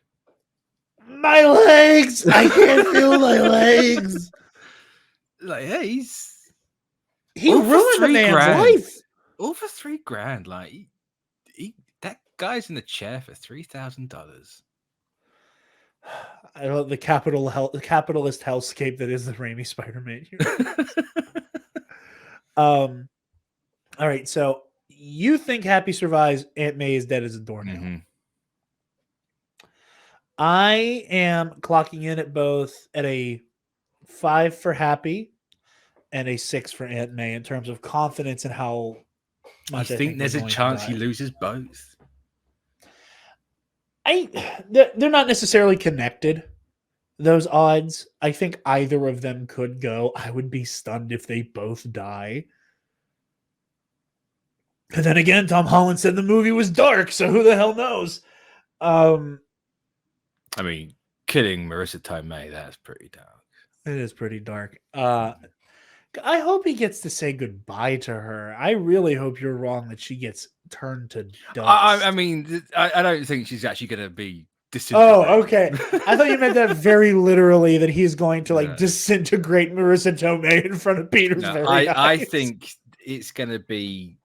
My legs! I can't feel my legs. Like, yeah, he ruined the man's life. All for $3,000. Like, that guy's in the chair for $3,000. I love the capitalist hellscape that is the Raimi Spider-Man universe. All right, so you think Happy survives, Aunt May is dead as a doornail. Mm-hmm. I am clocking in at both at a 5 for Happy and a 6 for Aunt May in terms of confidence and how much I think there's a chance he loses both. They're not necessarily connected, those odds. I think either of them could go. I would be stunned if they both die. But then again, Tom Holland said the movie was dark, so who the hell knows? I mean, killing Marissa Tomei, that's pretty dark. It is pretty dark. I hope he gets to say goodbye to her. I really hope you're wrong that she gets turned to dust. I mean, I don't think she's actually going to be disintegrated. Oh, okay. I thought you meant that very literally, that he's going to disintegrate Marissa Tomei in front of Peter's very eyes. I think it's going to be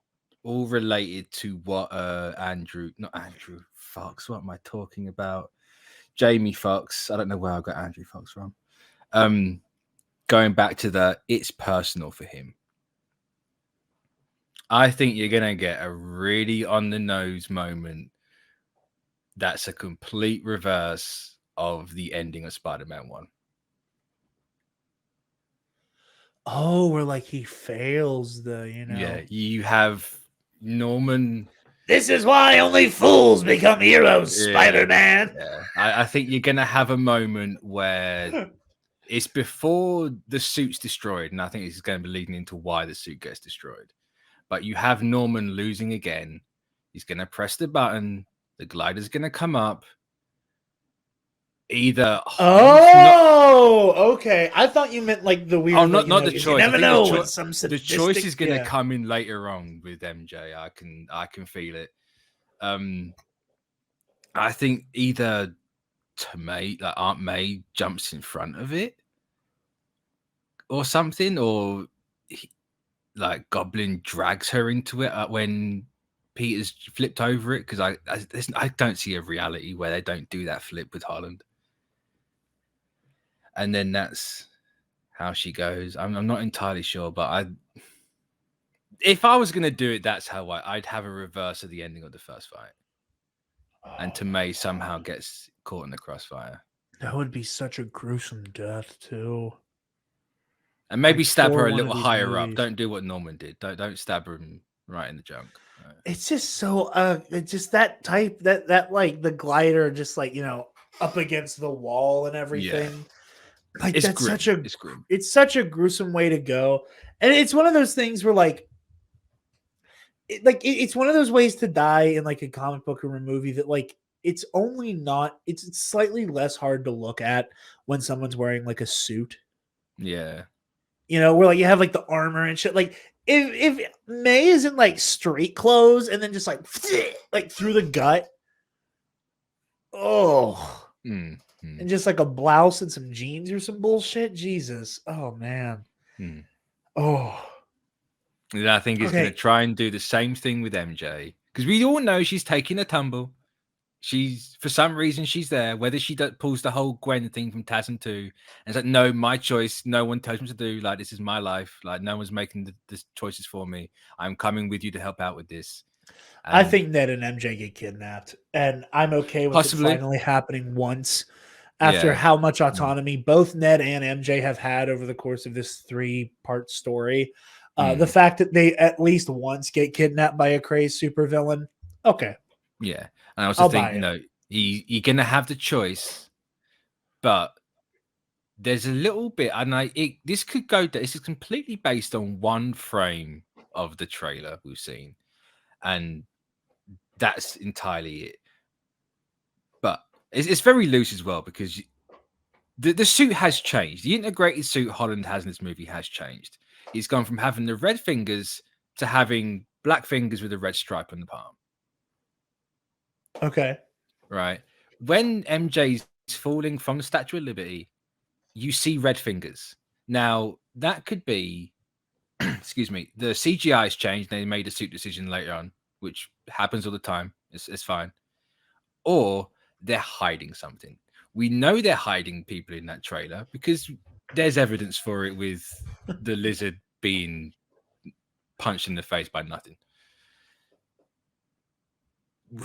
all related to what not Andrew Fox. What am I talking about? Jamie Foxx. I don't know where I got Andrew Fox from. Going back to it's personal for him. I think you're going to get a really on the nose moment that's a complete reverse of the ending of Spider-Man 1. Oh, where like he fails Yeah, you have Norman. This is why only fools become heroes, Spider-Man. Yeah. I think you're going to have a moment where it's before the suit's destroyed, and I think this is going to be leading into why the suit gets destroyed. But you have Norman losing again. He's going to press the button. The glider's going to come up. Either. Okay. I thought you meant like the weird. Oh, not the choice. You never know. The choice is going to come in later on with MJ. I can feel it. I think either Aunt May jumps in front of it, or something, or Goblin drags her into it when Peter's flipped over it, because I don't see a reality where they don't do that flip with Holland. And then that's how she goes. I'm not entirely sure, but if I was going to do it, that's how I'd have a reverse of the ending of the first fight. And Tomei somehow gets caught in the crossfire. That would be such a gruesome death, too. And maybe stab her a little higher up. Don't do what Norman did. Don't stab her right in the junk. Right. It's just so it's just that type that like the glider just up against the wall and everything. Yeah. Like it's that's grim. It's such a gruesome way to go. And it's one of those things where it's one of those ways to die in like a comic book or a movie that it's slightly less hard to look at when someone's wearing like a suit. Yeah. Where you have like the armor and shit. Like if May is in like street clothes and then just like through the gut. Oh. And just like a blouse and some jeans or some bullshit. Jesus. Oh man. Oh. And I think he's going to try and do the same thing with MJ, because we all know she's taking a tumble. She's for some reason she's there. Whether she pulls the whole Gwen thing from TASM 2, and it's like, no, my choice. No one tells me to do. Like, this is my life. Like, no one's making the choices for me. I'm coming with you to help out with this. I think Ned and MJ get kidnapped, and I'm okay with Possibly. it finally happening once after Yeah. how much autonomy both Ned and MJ have had over the course of this 3-part story. The fact that they at least once get kidnapped by a crazed supervillain, okay. Yeah, and I also think you're gonna have the choice, but there's a little bit, and this could go. This is completely based on one frame of the trailer we've seen, and that's entirely it. But it's very loose as well because the suit has changed. The integrated suit Holland has in this movie has changed. It's gone from having the red fingers to having black fingers with a red stripe on the palm. Okay. Right. When MJ's falling from the Statue of Liberty, you see red fingers. Now, that could be, excuse me, the CGI has changed. They made a suit decision later on, which happens all the time. It's fine. Or they're hiding something. We know they're hiding people in that trailer because there's evidence for it with the lizard being punched in the face by nothing.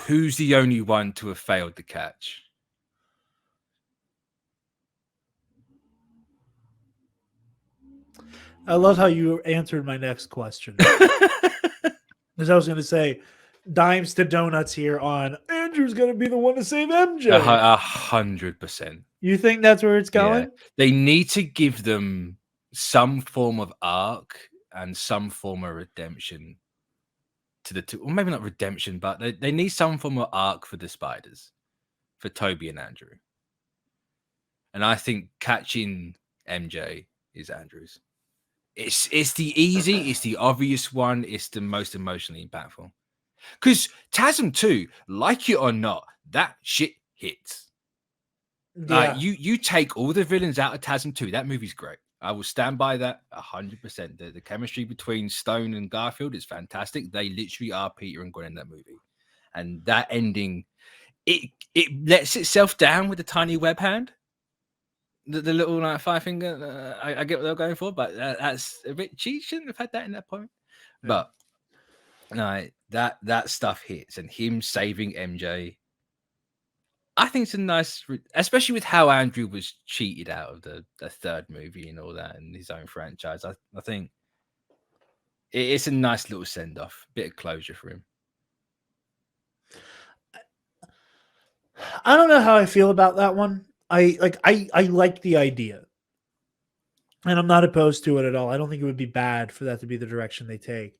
Who's the only one to have failed the catch? I love how you answered my next question. Because I was going to say, dimes to donuts here on Andrew's going to be the one to save MJ. 100%. You think that's where it's going? Yeah. They need to give them some form of arc and some form of redemption to the two. Or maybe not redemption, but they need some form of arc for the spiders, for Toby and Andrew. And I think catching MJ is Andrew's. It's the obvious one. It's the most emotionally impactful. Because TASM 2, like it or not, that shit hits. Yeah. You take all the villains out of TASM 2, that movie's great. I will stand by that 100%. The chemistry between Stone and Garfield is fantastic. They literally are Peter and Gwen in that movie. And that ending, it lets itself down with the tiny web hand. The little like 5-finger, I get what they're going for, but that's a bit cheap. Shouldn't have had that in that point. Yeah. But no, that stuff hits, and him saving MJ, I think it's a nice, especially with how Andrew was cheated out of the third movie and all that, and his own franchise. I think it's a nice little send off, bit of closure for him. I don't know how I feel about that one. I like the idea, and I'm not opposed to it at all. I don't think it would be bad for that to be the direction they take.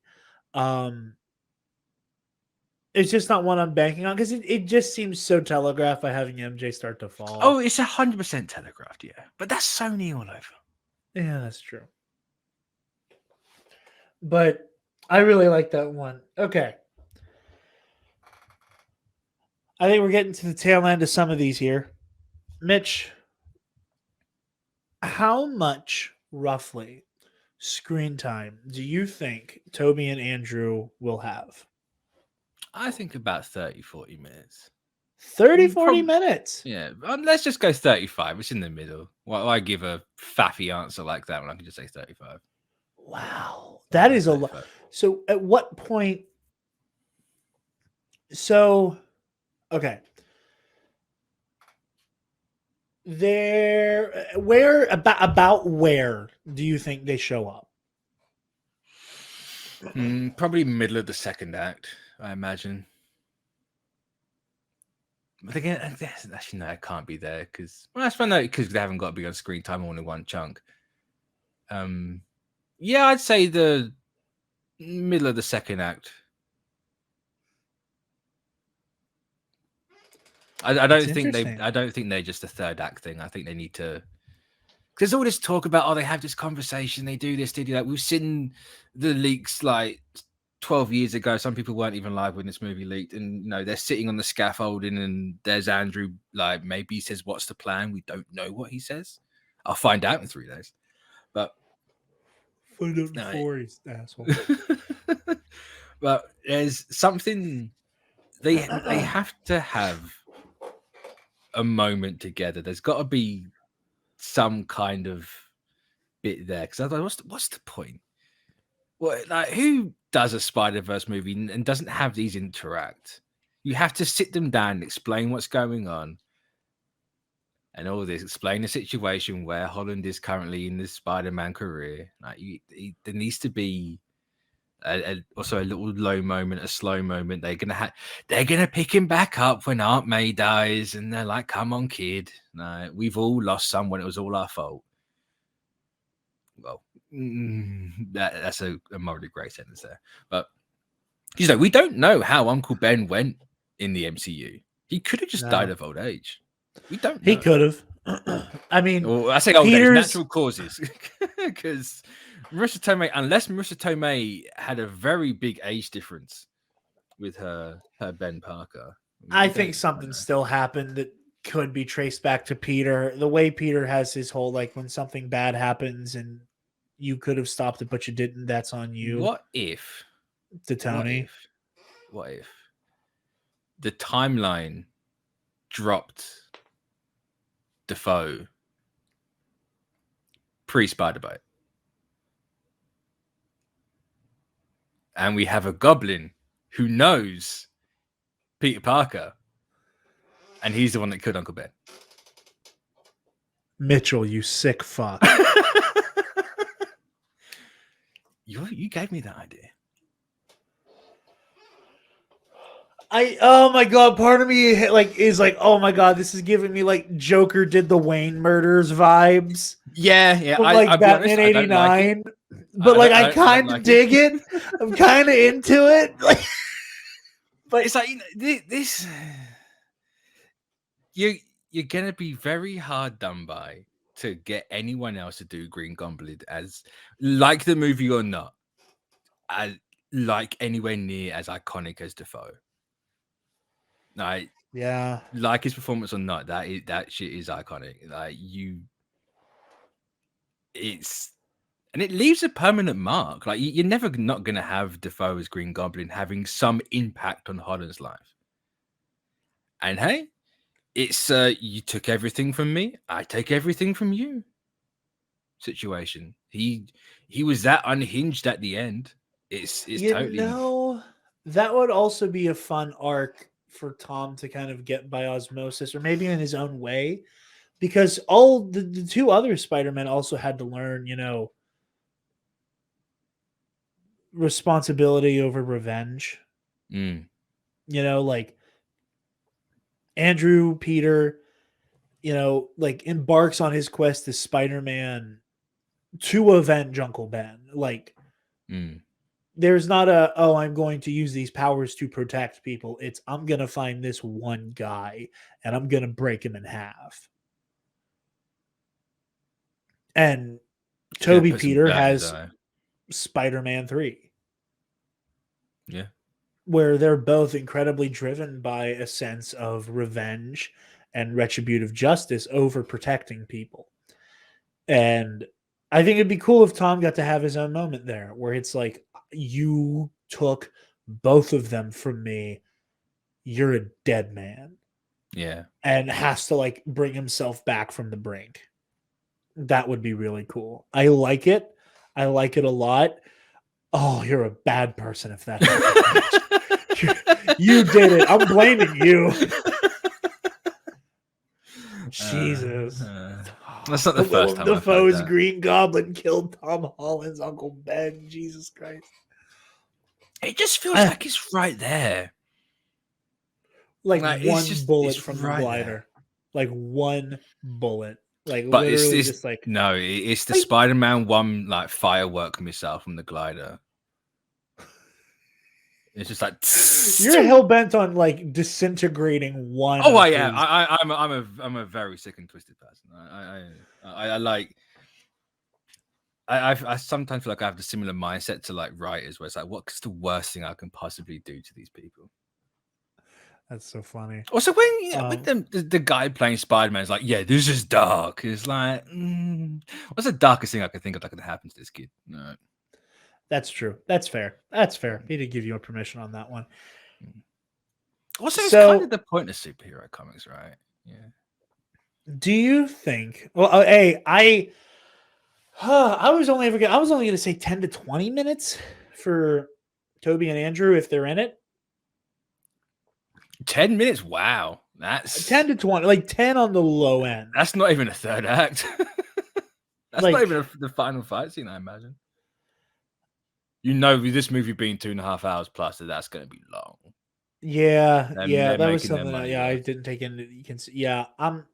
It's just not one I'm banking on because it just seems so telegraphed by having MJ start to fall. Oh, it's 100% telegraphed, yeah. But that's Sony all over. Yeah, that's true. But I really like that one. Okay. I think we're getting to the tail end of some of these here. Mitch, how much roughly screen time do you think Toby and Andrew will have? I think about 30, 40 minutes. 30, 40 minutes? Yeah. Let's just go 35. It's in the middle. Why give a faffy answer like that when I can just say 35? Wow. That is a lot. So at what point? So, okay. Where do you think they show up? Probably middle of the second act, I imagine. But again, actually no, it can't be there because that's fine because they haven't got to be on screen time all in one chunk. Yeah, I'd say the middle of the second act. I don't think they're just a third act thing. I think they need to. There's all this talk about they have this conversation, they do this, they do that. We've seen the leaks like 12 years ago. Some people weren't even live when this movie leaked, and they're sitting on the scaffolding, and there's Andrew. Like maybe he says, "What's the plan?" We don't know what he says. I'll find out in 3 days. But find out in 4 days, asshole. But there's something they have to have a moment together. There's got to be some kind of bit there, because otherwise, what's the point? What, like, who does a Spider-Verse movie and doesn't have these interact? You have to sit them down and explain what's going on and all this. Explain the situation where Holland is currently in this Spider-Man career. Like, there needs to be also a little low moment, a slow moment. They're gonna pick him back up when Aunt May dies, and they're like, "Come on, kid. No, we've all lost someone. It was all our fault." Well, that's a morally great sentence there. But we don't know how Uncle Ben went in the MCU. He could have just died of old age. We don't know. He could have. I mean, well, I say old age, natural causes, because Marissa Tomei, unless Marissa Tomei had a very big age difference with her Ben Parker, I think something still happened that could be traced back to Peter. The way Peter has his whole, like, when something bad happens and you could have stopped it, but you didn't, that's on you. What if to Tony? What if the timeline dropped Defoe pre-Spider-Bite, and we have a goblin who knows Peter Parker, and he's the one that killed Uncle Ben? Mitchell, you sick fuck. You gave me that idea. Oh my god, part of me is like, oh my god, this is giving me like Joker did the Wayne murders vibes. Yeah. From, like, Batman '89. But I kind of dig it. I'm kind of into it. But it's like, this. You're gonna be very hard done by to get anyone else to do Green Goblin as, like the movie or not, like anywhere near as iconic as Defoe. Like, yeah, like his performance or not, that shit is iconic. Like, and it leaves a permanent mark. Like, you're never not gonna have Defoe as Green Goblin having some impact on Holland's life. And hey, it's you took everything from me, I take everything from you situation. He was that unhinged at the end. It's totally. That would also be a fun arc for Tom to kind of get by osmosis, or maybe in his own way, because all the two other Spider-Men also had to learn, responsibility over revenge. Like Andrew Peter, like embarks on his quest as Spider-Man to avenge Uncle Ben. Like, there's not I'm going to use these powers to protect people. It's, I'm going to find this one guy and I'm going to break him in half. And Toby Peter has Spider-Man 3. Yeah. Where they're both incredibly driven by a sense of revenge and retributive justice over protecting people. And I think it'd be cool if Tom got to have his own moment there, where it's like, you took both of them from me. You're a dead man. Yeah. And has to like bring himself back from the brink. That would be really cool. I like it. I like it a lot. Oh, you're a bad person if that happens. You did it. I'm blaming you. Jesus. That's not the first time. Defoe's Green Goblin killed Tom Holland's Uncle Ben. Jesus Christ. It just feels like it's right there. Like one bullet from the glider. There. Like one bullet. Like, but literally it's just like... No, it's the Spider-Man 1 like firework missile from the glider. It's just like... You're hell-bent on like disintegrating one. Oh, I am. I'm a very sick and twisted person. I sometimes feel like I have the similar mindset to like writers, where it's like, what's the worst thing I can possibly do to these people? That's so funny. Also, when the guy playing Spider-Man is like, yeah, this is dark. It's like, what's the darkest thing I can think of that could happen to this kid? No. That's true. That's fair. That's fair. He did give you a permission on that one. Also, it's kind of the point of superhero comics, right? Yeah. Do you think? Well, I was only going to say 10 to 20 minutes for Toby and Andrew if they're in it. 10 minutes. Wow, that's 10 to 20, like 10 on the low end. That's not even a third act. That's Like- not even the final fight scene, I imagine. You know, with this movie being 2.5 hours plus, that's going to be long. Yeah, They're that was making their something that money I work. didn't take into. You can see. Yeah, I'm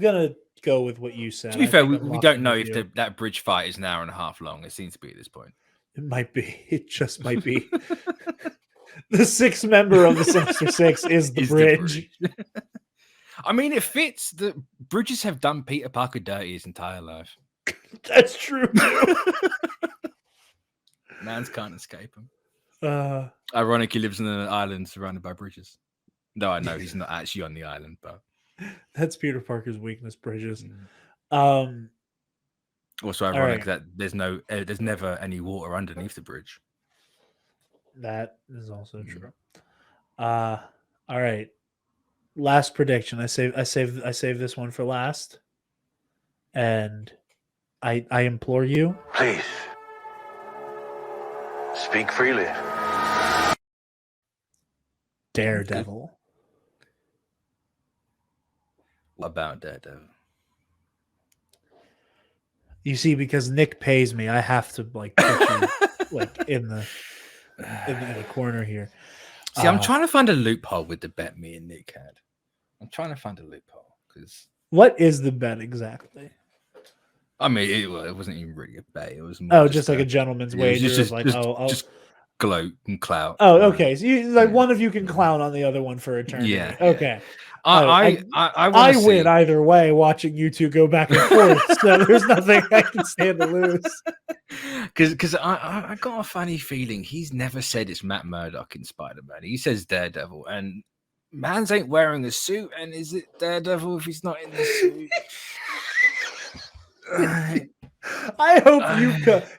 gonna go with what you said. To be I fair, think we, I'm we locked don't in know with if you. that bridge fight is an hour and a half long. It seems to be at this point. It might be. It just might be. The sixth member of the Sinister Six is the bridge. I mean, it fits. The bridges have done Peter Parker dirty his entire life. That's true. Mans can't escape him. Uh, Ironically, lives on an island surrounded by bridges. No, I know he's not actually on the island, but that's Peter Parker's weakness, bridges. also ironic right. that there's never any water underneath the bridge. That is also true. All right. Last prediction. I save this one for last. And I implore you. Please. Speak freely. Daredevil. What about Daredevil? You see, because Nick pays me, I have to like put you like in the corner here. See, I'm trying to find a loophole with the bet me and Nick had. I'm trying to find a loophole because what is the bet exactly? I mean, it wasn't even really a bet. It was more just like a gentleman's wager. Just gloat and clout. Oh, okay. So one of you can clown on the other one for eternity. Yeah. Okay. I win either way watching you two go back and forth. So there's nothing I can stand to lose. Because I got a funny feeling he's never said it's Matt Murdock in Spider-Man. He says Daredevil, and Mans ain't wearing a suit. And is it Daredevil if he's not in the suit? I hope you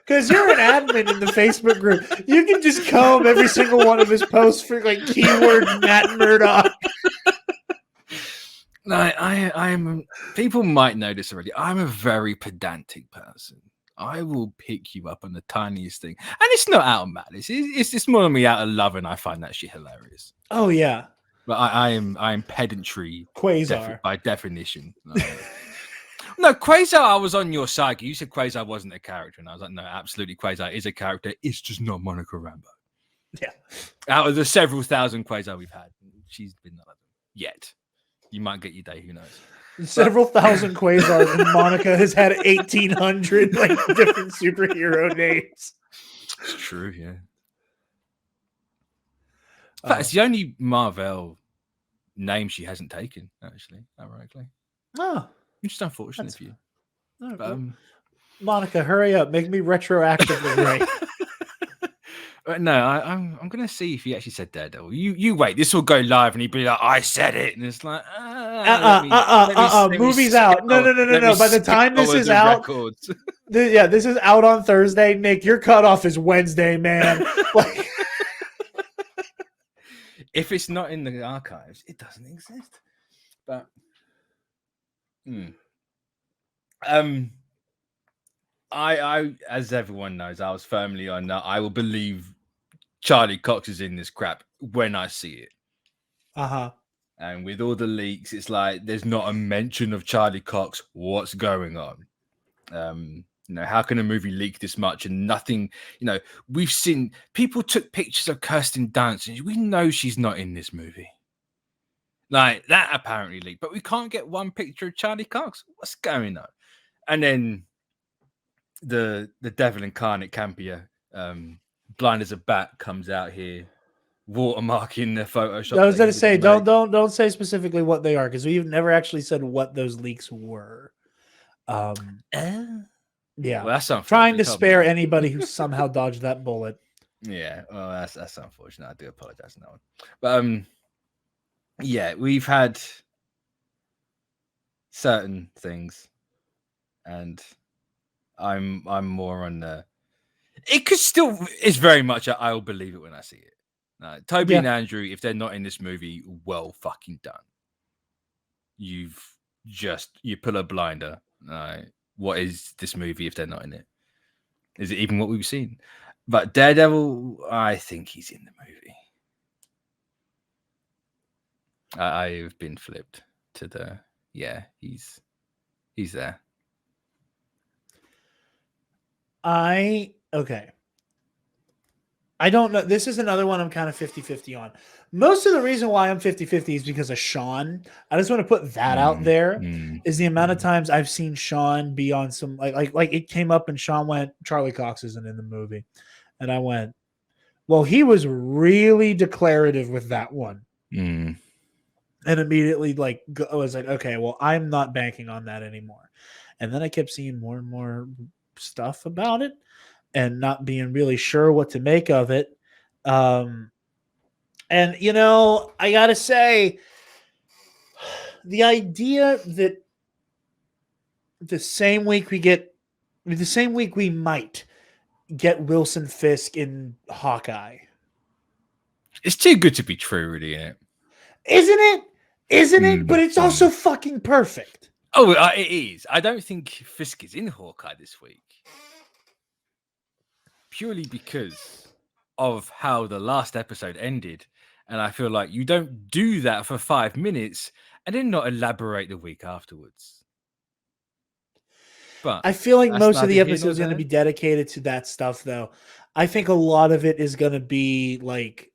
because you're an admin in the Facebook group. You can just comb every single one of his posts for like keyword Matt Murdock. No, I'm. People might know this already. I'm a very pedantic person. I will pick you up on the tiniest thing, and it's not out of malice. It's more than me out of love, and I find that shit hilarious. Oh yeah, but I am pedantry. Quasar by definition. No, Quasar, I was on your side. You said Quasar wasn't a character, and I was like, no, absolutely, Quasar is a character. It's just not Monica Rambeau. Yeah. Out of the several thousand Quasar we've had, she's been none of them yet. You might get your day. Who knows? Several thousand Quasars, and Monica has had 1,800 like different superhero names. It's true, yeah. In fact, it's the only Marvel name she hasn't taken, actually, ironically. Oh. It's just unfortunate for you. But, Monica, hurry up. Make me retroactively right. No, I'm going to see if he actually said Daredevil. You wait. This will go live, and he'd be like, "I said it," and it's like, movie's out. No. By the time this is out, this is out on Thursday. Nick, your cutoff is Wednesday, man. Like, if it's not in the archives, it doesn't exist. But, I, as everyone knows, I was firmly on that. I will believe Charlie Cox is in this crap when I see it. And with all the leaks, it's like there's not a mention of Charlie Cox. What's going on? How can a movie leak this much and nothing? We've seen people took pictures of Kirsten Dunst, and we know she's not in this movie. Like that apparently leaked, but we can't get one picture of Charlie Cox. What's going on? And then the devil incarnate Campia, blind as a bat, comes out here, watermarking the Photoshop. I was going to say, don't say specifically what they are, because we've never actually said what those leaks were. Yeah, well, that's trying to spare anybody who somehow dodged that bullet. Yeah, well, that's unfortunate. I do apologize on that one, but yeah, we've had certain things, and I'm more on the. It could still. It's very much. I'll believe it when I see it. Toby and Andrew, if they're not in this movie, well fucking done. You've just you pull a blinder. What is this movie if they're not in it? Is it even what we've seen? But Daredevil, I think he's in the movie. I've been flipped to the he's there. Okay. I don't know. This is another one I'm kind of 50-50 on. Most of the reason why I'm 50-50 is because of Sean. I just want to put that out there. Is the amount of times I've seen Sean be on some like it came up and Sean went, Charlie Cox isn't in the movie. And I went, well, he was really declarative with that one. And immediately I was like, okay, well, I'm not banking on that anymore. And then I kept seeing more and more stuff about it and not being really sure what to make of it. And I gotta say, the idea that the same week we might get Wilson Fisk in Hawkeye. It's too good to be true, really, isn't it? Isn't it? But it's also fucking perfect. Oh, it is. I don't think Fisk is in Hawkeye this week. Purely because of how the last episode ended. And I feel like you don't do that for 5 minutes and then not elaborate the week afterwards. But I feel like most of the episode is going to be dedicated to that stuff, though. I think a lot of it is going to be like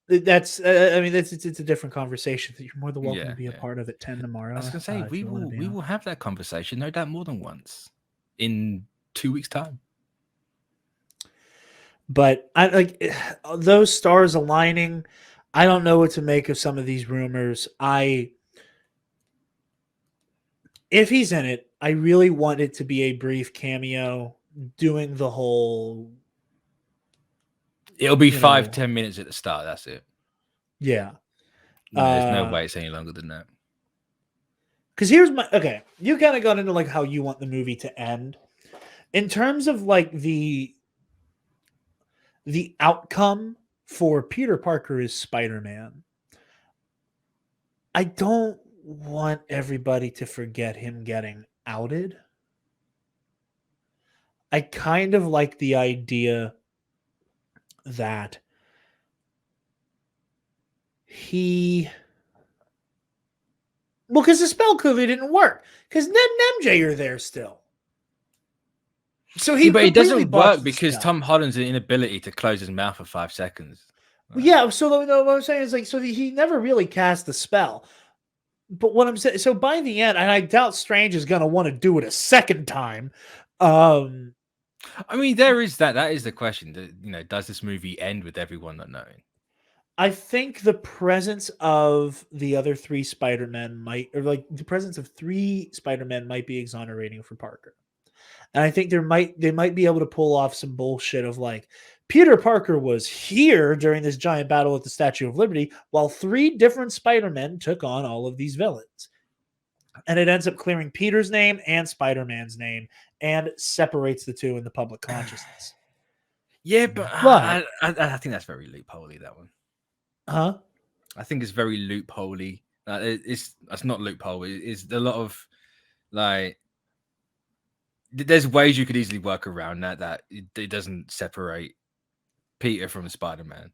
it's a different conversation that you're more than welcome to be a part of at 10 tomorrow. I was going to say we will have that conversation, no doubt, more than once in 2 weeks' time. But I like those stars aligning. I don't know what to make of some of these rumors. If he's in it, I really want it to be a brief cameo doing the whole. It'll be 5-10 minutes at the start. That's it. Yeah. There's no way it's any longer than that. Because here's you kind of got into like how you want the movie to end. In terms of like the outcome for Peter Parker is Spider-Man, I don't want everybody to forget him getting outed. I kind of like the idea that because the spell clearly didn't work because Ned and MJ are there still. So but it doesn't work because Tom Holland's inability to close his mouth for 5 seconds. Yeah, so what I'm saying is like, so he never really cast the spell. But what I'm saying, so by the end, and I doubt Strange is going to want to do it a second time. I mean, there is that. That is the question. Does this movie end with everyone not knowing? I think the presence of the other 3 Spider-Men the presence of 3 Spider-Men might be exonerating for Parker. And I think they might be able to pull off some bullshit of like, Peter Parker was here during this giant battle at the Statue of Liberty while 3 different Spider-Men took on all of these villains. And it ends up clearing Peter's name and Spider-Man's name and separates the 2 in the public consciousness. Yeah, but I think that's very loopholey, that one. Huh? I think it's very loopholey. That's not loophole. It's a lot of like. There's ways you could easily work around that it doesn't separate Peter from Spider-Man.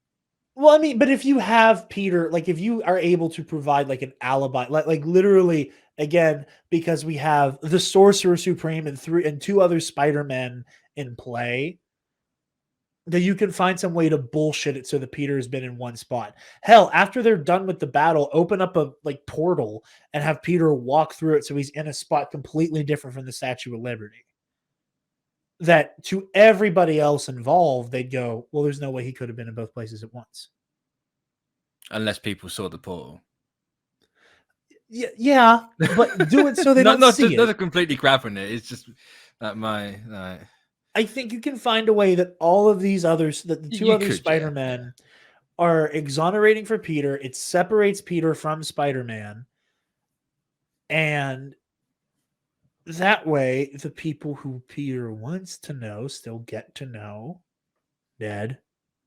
Well, I mean, but if you have Peter, like if you are able to provide like an alibi, like literally again, because we have the Sorcerer Supreme and 2 other Spider-Men in play, that you can find some way to bullshit it so that Peter has been in one spot. Hell, after they're done with the battle, open up a portal and have Peter walk through it so he's in a spot completely different from the Statue of Liberty. That to everybody else involved, they'd go, well, there's no way he could have been in both places at once. Unless people saw the portal. Yeah, but do it so they don't see it. Not completely grabbing it. It's just that I think you can find a way that all of these others, that the 2 other Spider-Men are exonerating for Peter. It separates Peter from Spider-Man. And that way, the people who Peter wants to know still get to know Ned,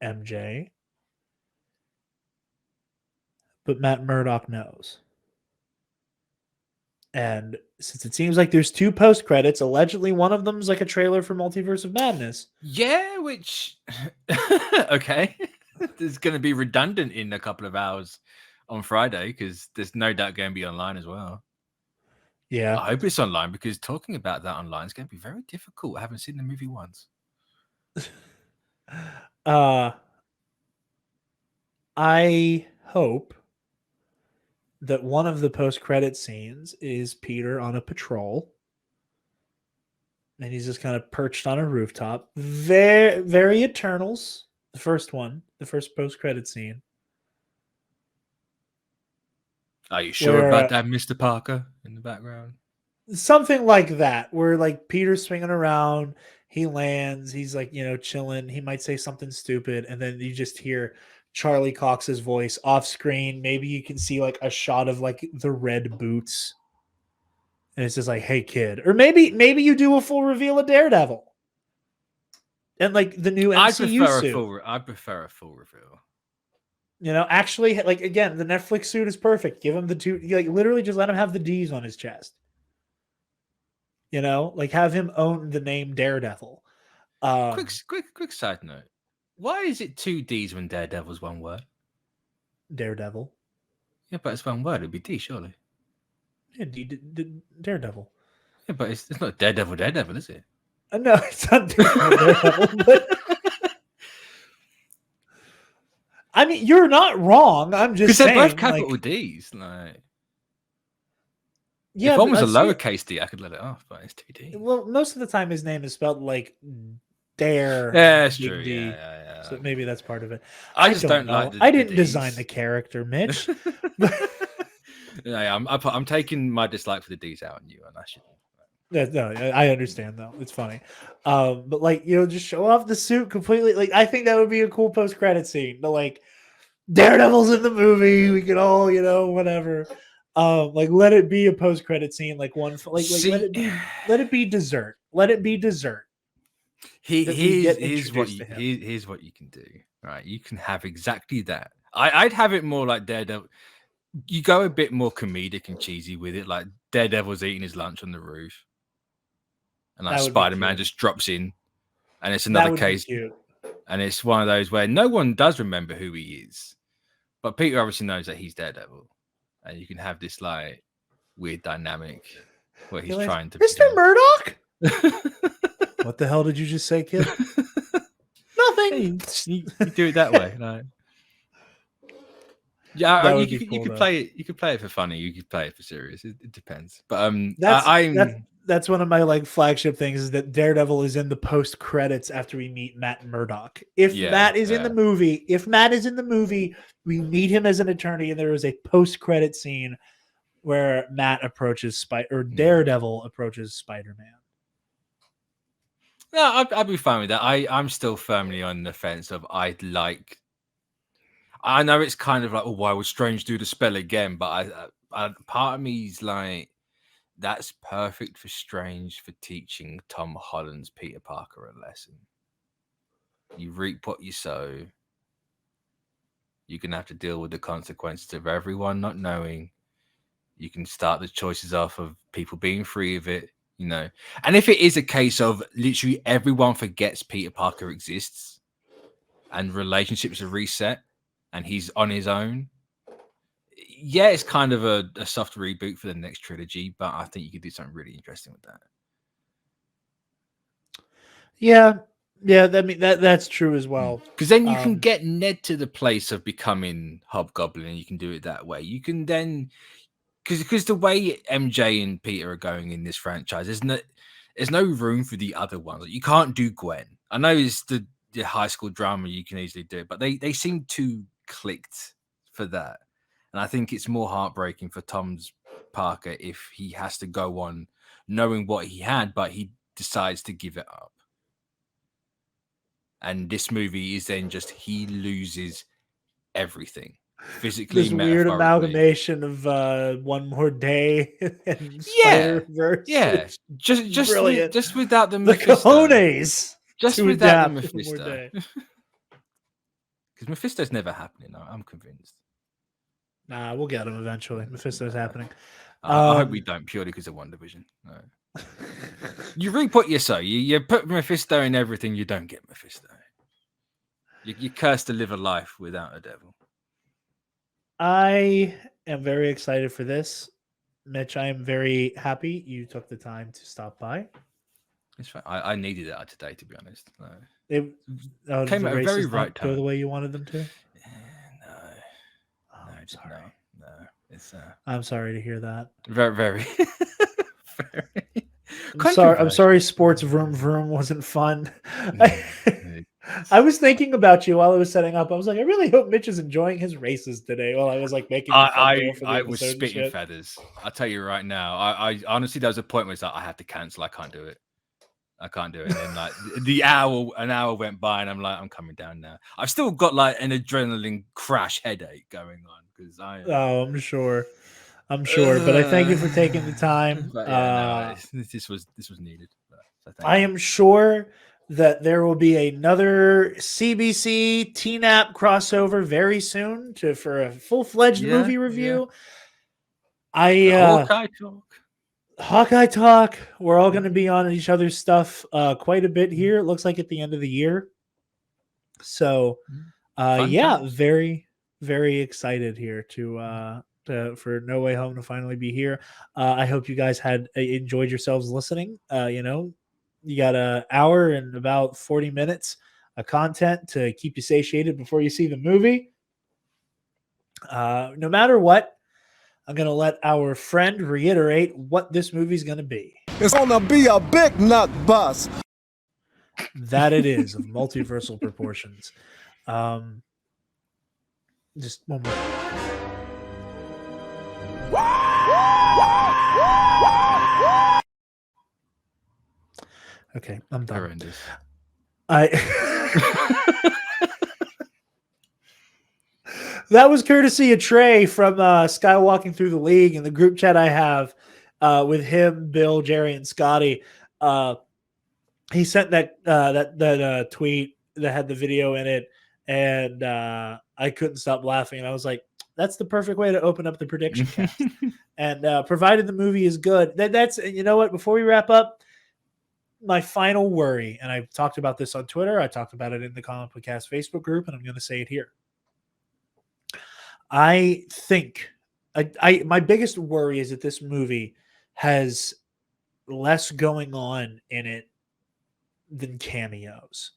MJ. But Matt Murdock knows. And since it seems like there's 2 post credits, allegedly one of them's like a trailer for Multiverse of Madness. Yeah, which okay, it's going to be redundant in a couple of hours on Friday because there's no doubt going to be online as well. Yeah. I hope it's online because talking about that online is going to be very difficult. I haven't seen the movie once. I hope that one of the post-credit scenes is Peter on a patrol, and he's just kind of perched on a rooftop. Very, very Eternals. The first one, the first post-credit scene. Are you sure Where, about that, Mr. Parker, in the background? something like that, where like Peter's swinging around, he lands, he's like, chilling. He might say something stupid, and then you just hear Charlie Cox's voice off screen. Maybe you can see like a shot of like the red boots, and it's just like, "Hey, kid," or maybe you do a full reveal of Daredevil, and like the new MCU suit. I prefer a full reveal. Actually, like again, the Netflix suit is perfect. Give him the 2, like literally just let him have the D's on his chest. Like have him own the name Daredevil. Quick side note. Why is it 2 D's when Daredevil's one word? Daredevil. Yeah, but it's one word. It'd be D, surely. Yeah, Daredevil. Yeah, but it's not Daredevil, is it? No, it's not Daredevil. But I mean, you're not wrong. I'm just saying. Because they're both capital D's. Like, yeah, if one was a see, lowercase D, I could let it off, but it's 2 D. well, most of the time his name is spelled like Dare. Yeah, that's Big true. D. Yeah. So maybe that's part of it. I just don't know. like I didn't design the character, Mitch. Yeah, I'm taking my dislike for the D's out on you, and I should. No, I understand though. It's funny, but like just show off the suit completely. Like I think that would be a cool post-credit scene. But like Daredevil's in the movie, we can all whatever. Like let it be a post-credit scene, like one like let it be dessert. Let it be dessert. Here's what you can do. Right, you can have exactly that. I'd have it more like Daredevil. You go a bit more comedic and cheesy with it, like Daredevil's eating his lunch on the roof, and like Spider-Man just drops in, and it's another case, and it's one of those where no one does remember who he is, but Peter obviously knows that he's Daredevil, and you can have this like weird dynamic where he's trying to Mr. Murdoch. What the hell did you just say, kid? Nothing. You do it that way, like. Yeah, you could play it. You could play it for funny. You could play it for serious. It depends. But that's one of my like flagship things is that Daredevil is in the post credits after we meet Matt Murdock. If Matt is in the movie, we meet him as an attorney, and there is a post credit scene where Matt approaches Daredevil approaches Spider-Man. No, I'd be fine with that. I'm still firmly on the fence of I know it's kind of like, why would Strange do the spell again? But I part of me is like, that's perfect for Strange for teaching Tom Holland's Peter Parker a lesson. You reap what you sow. You're going to have to deal with the consequences of everyone not knowing. You can start the choices off of people being free of it, And if it is a case of literally everyone forgets Peter Parker exists and relationships are reset, and he's on his own. Yeah, it's kind of a soft reboot for the next trilogy, but I think you could do something really interesting with that. Yeah, that's true as well. Because then you can get Ned to the place of becoming Hobgoblin, and you can do it that way. You can then, because the way MJ and Peter are going in this franchise, there's no room for the other ones. Like, you can't do Gwen. I know it's the high school drama, you can easily do it, but they seem too clicked for that, and I think it's more heartbreaking for Tom's Parker if he has to go on knowing what he had, but he decides to give it up. And this movie is then just he loses everything physically. This weird amalgamation of One More Day and Spider-Verse. Yeah, just without the cojones. Just without the Mephisto. Because Mephisto's never happening. I'm convinced. Nah, we'll get him eventually. Mephisto's happening. I hope we don't, purely because of WandaVision. No. You really put you put Mephisto in everything, you don't get Mephisto. You curse to live a life without a devil. I am very excited for this. Mitch, I am very happy you took the time to stop by. It's fine. I needed that today, to be honest. No. It Came the at a races very not right go the time. way you wanted them to. No, Oh, no, I'm just sorry. no. It's I'm sorry to hear that. very, very, very. I'm sorry. Sports vroom vroom wasn't fun. Yeah. I was thinking about you while I was setting up. I was like, I really hope Mitch is enjoying his races today. While I was like making the thumbnail for the I episode was and spitting shit. feathers. I'll tell you right now. I honestly, there was a point where it's like I have to cancel. I can't do it. And then like an hour went by, and I'm like, I'm coming down now. I've still got like an adrenaline crash headache going on because Oh, I'm sure. But I thank you for taking the time. But yeah, no, this was needed. So thank I you. am sure that there will be another CBC TNAP crossover very soon for a full-fledged movie review. Hawkeye talk. Hawkeye talk. We're all going to be on each other's stuff quite a bit here. It looks like at the end of the year. So, Times. very, very excited here for No Way Home to finally be here. I hope you guys had enjoyed yourselves listening. You got an hour and about 40 minutes of content to keep you satiated before you see the movie. No matter what, I'm going to let our friend reiterate what this movie's going to be. It's gonna be a big nut bus. That it is, of multiversal proportions. Just one more. Okay, I'm done. Horrendous. That was courtesy of Trey from Skywalking Through the League and the group chat I have with him, Bill, Jerry, and Scotty. He sent that tweet that had the video in it, and I couldn't stop laughing. And I was like, "That's the perfect way to open up the prediction cast." And provided the movie is good, that's you know what. Before we wrap up, my final worry, and I've talked about this on Twitter. I talked about it in the Comic Book Cast Facebook group, and I'm going to say it here. I think my biggest worry is that this movie has less going on in it than cameos.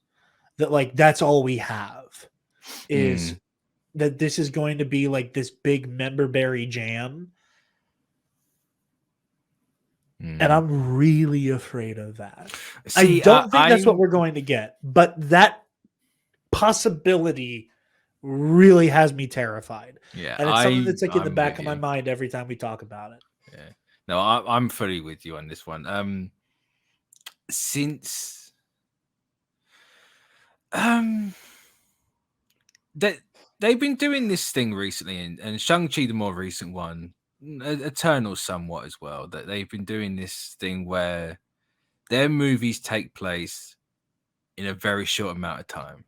That's all we have is that this is going to be like this big memberberry jam. And I'm really afraid of that. I don't think that's what we're going to get, but that possibility really has me terrified. Yeah, and it's something that's like in the back of my mind every time we talk about it. Yeah, no, I'm fully with you on this one. Since they've been doing this thing recently, and Shang-Chi, the more recent one, Eternal somewhat as well, that they've been doing this thing where their movies take place in a very short amount of time.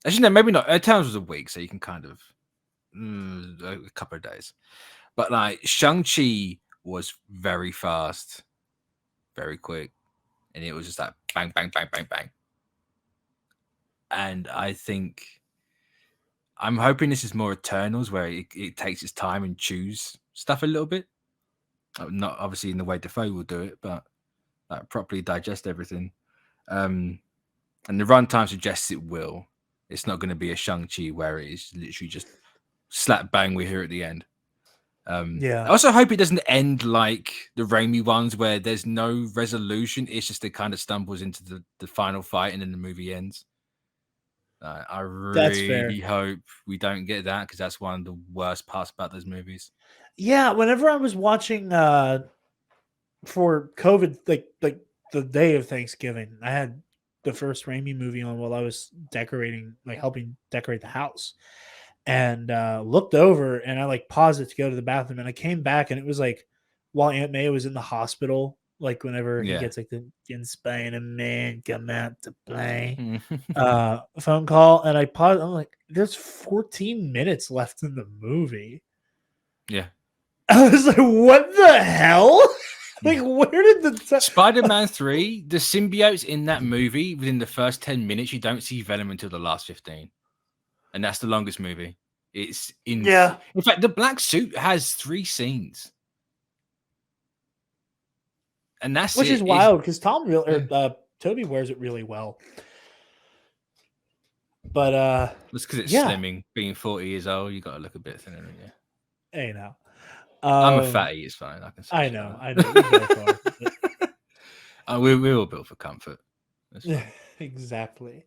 Actually, no, maybe not. Eternals was a week, so you can kind of a couple of days. But like Shang-Chi was very fast, very quick, and it was just like bang, bang, bang, bang, bang. And I'm hoping this is more Eternals, where it takes its time and chews stuff a little bit. Not obviously in the way Defoe will do it, but like properly digest everything. And the runtime suggests it will. It's not going to be a Shang-Chi where it is literally just slap bang, we're here at the end. I also hope it doesn't end like the Raimi ones where there's no resolution. It's just it kind of stumbles into the final fight and then the movie ends. I really hope we don't get that, because that's one of the worst parts about those movies. Yeah, whenever I was watching for COVID, like the day of Thanksgiving, I had the first Raimi movie on while I was helping decorate the house, and looked over, and I paused it to go to the bathroom, and I came back, and it was like while Aunt May was in the hospital, like whenever he gets like the "In Spain a man come out to play" phone call, and I paused. I'm like, there's 14 minutes left in the movie. Yeah. I was like, what the hell? Like, where did the Spider-Man 3, the symbiotes in that movie, within the first 10 minutes, you don't see Venom until the last 15. And that's the longest movie. It's in fact, the black suit has 3 scenes. And that's which it. is wild because Toby wears it really well. But it's because it's yeah. slimming. Being 40 years old, you got to look a bit thinner, yeah. Hey, now. I'm a fatty. It's fine. I can say I know. We both are. We're all built for comfort. Exactly.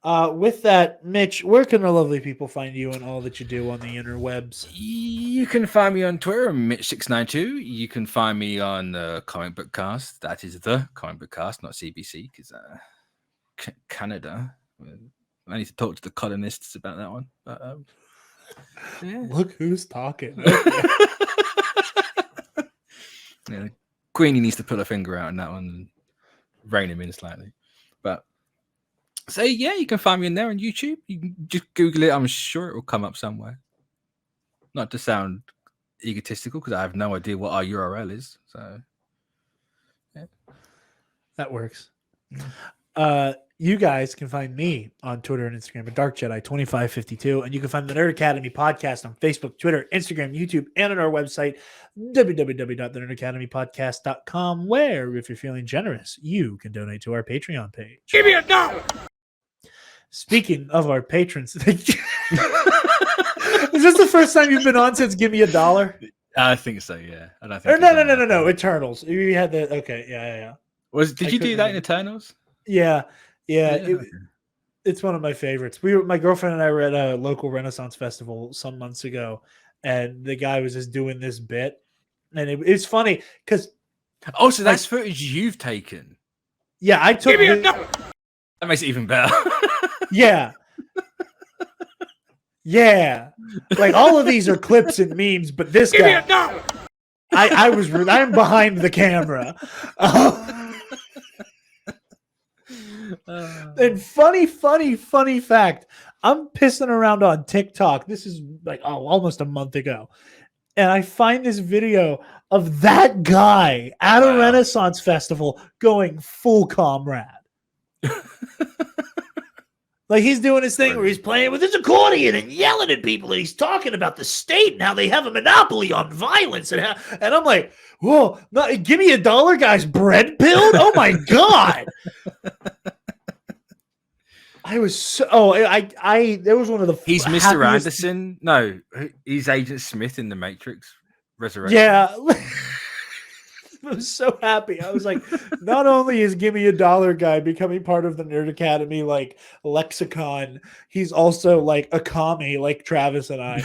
With that, Mitch, where can our lovely people find you and all that you do on the interwebs? You can find me on Twitter, Mitch692. You can find me on the Comic Book Cast. That is the Comic Book Cast, not CBC, because Canada. I need to talk to the colonists about that one. But yeah. Look who's talking. Yeah, Queenie needs to put her finger out on that one and rein him in slightly. But so yeah, you can find me in there on YouTube. You can just Google it. I'm sure it will come up somewhere. Not to sound egotistical, because I have no idea what our URL is. So yeah. That works. You guys can find me on Twitter and Instagram at DarkJedi2552, and you can find the Nerd Academy podcast on Facebook, Twitter, Instagram, YouTube, and on our website, www.thenerdacademypodcast.com, where, if you're feeling generous, you can donate to our Patreon page. Give me $1. Speaking of our patrons, is this the first time you've been on since Give Me $1? I think so. Yeah. I don't think. No. Eternals. You had the okay. Yeah. Did you do that in Eternals? Yeah. It's one of my favorites. My girlfriend and I were at a local Renaissance festival some months ago, and the guy was just doing this bit, and it's funny because so that's footage you've taken. Yeah, I took. That makes it even better. Yeah. Like all of these are clips and memes, but this guy, I'm behind the camera. And funny fact, I'm pissing around on TikTok. This is like almost a month ago. And I find this video of that guy at a Renaissance festival going full comrade. Like he's doing his thing where he's playing with his accordion and yelling at people, and he's talking about the state and how they have a monopoly on violence, and I'm like, whoa, give me $1, guys, bread pilled? Oh my god. I was so there was one of the he's Mr. Anderson. No, he's Agent Smith in the Matrix Resurrection. Yeah. I was so happy. I was like, not only is Give Me $1 guy becoming part of the Nerd Academy like lexicon, he's also like a commie like Travis and I,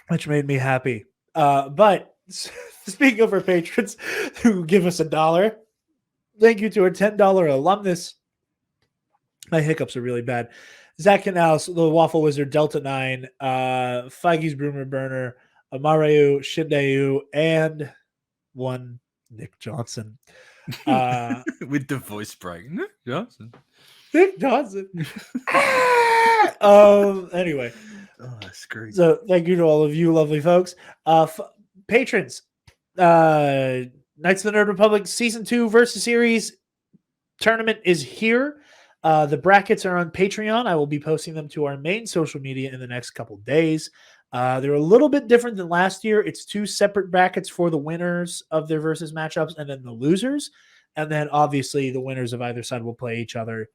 which made me happy. But speaking of our patrons who give us $1, thank you to our $10 alumnus. My hiccups are really bad. Zach Canals, the Waffle Wizard, Delta 9, Feige's Broomer Burner, Amareu, Shindeu, and one Nick Johnson. With the voice break. Nick Johnson. Anyway. Oh, that's great. So thank you to all of you lovely folks. Patrons. Knights of the Nerd Republic Season 2 Versus Series tournament is here. The brackets are on Patreon. I will be posting them to our main social media in the next couple days. They're a little bit different than last year. It's 2 separate brackets for the winners of their versus matchups and then the losers. And then obviously the winners of either side will play each other.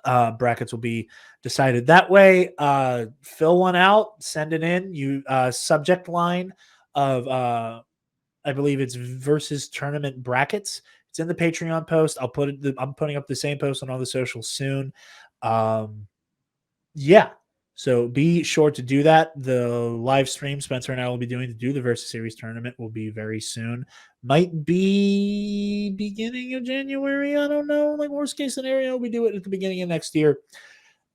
Brackets will be decided that way. Fill one out, send it in. You subject line of I believe it's versus tournament brackets. It's in the Patreon post. I'm putting up the same post on all the socials soon. Yeah. So be sure to do that. The live stream Spencer and I will be doing to do the Versus Series tournament will be very soon. Might be beginning of January. I don't know. Like worst case scenario, we do it at the beginning of next year.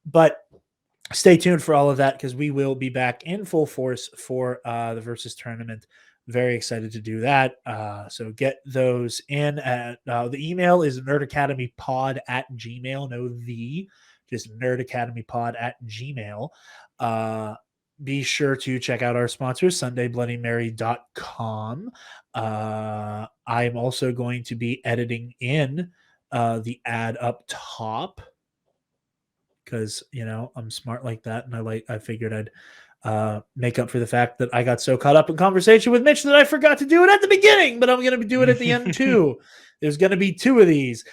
But stay tuned for all of that because we will be back in full force for the Versus tournament. Very excited to do that. So get those in. At the email is nerdacademypod@gmail. No, just nerdacademypod@gmail. be sure to check out our sponsor, SundayBloodyMary.com. I'm also going to be editing in the ad up top because I'm smart like that, and I figured I'd make up for the fact that I got so caught up in conversation with Mitch that I forgot to do it at the beginning, but I'm going to do it at the end too. There's going to be 2 of these.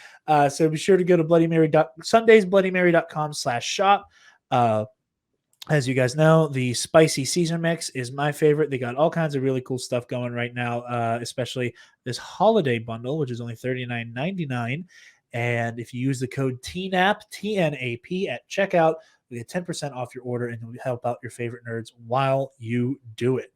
So be sure to go to sundaysbloodymary.com/shop. As you guys know, the spicy Caesar mix is my favorite. They got all kinds of really cool stuff going right now, especially this holiday bundle, which is only $39.99. And if you use the code TNAP, TNAP at checkout, you get 10% off your order and you'll help out your favorite nerds while you do it.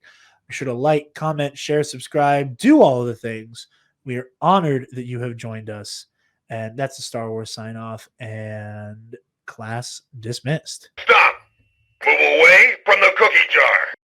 Be sure to like, comment, share, subscribe, do all of the things. We are honored that you have joined us. And that's the Star Wars sign off, and class dismissed. Stop! Move away from the cookie jar!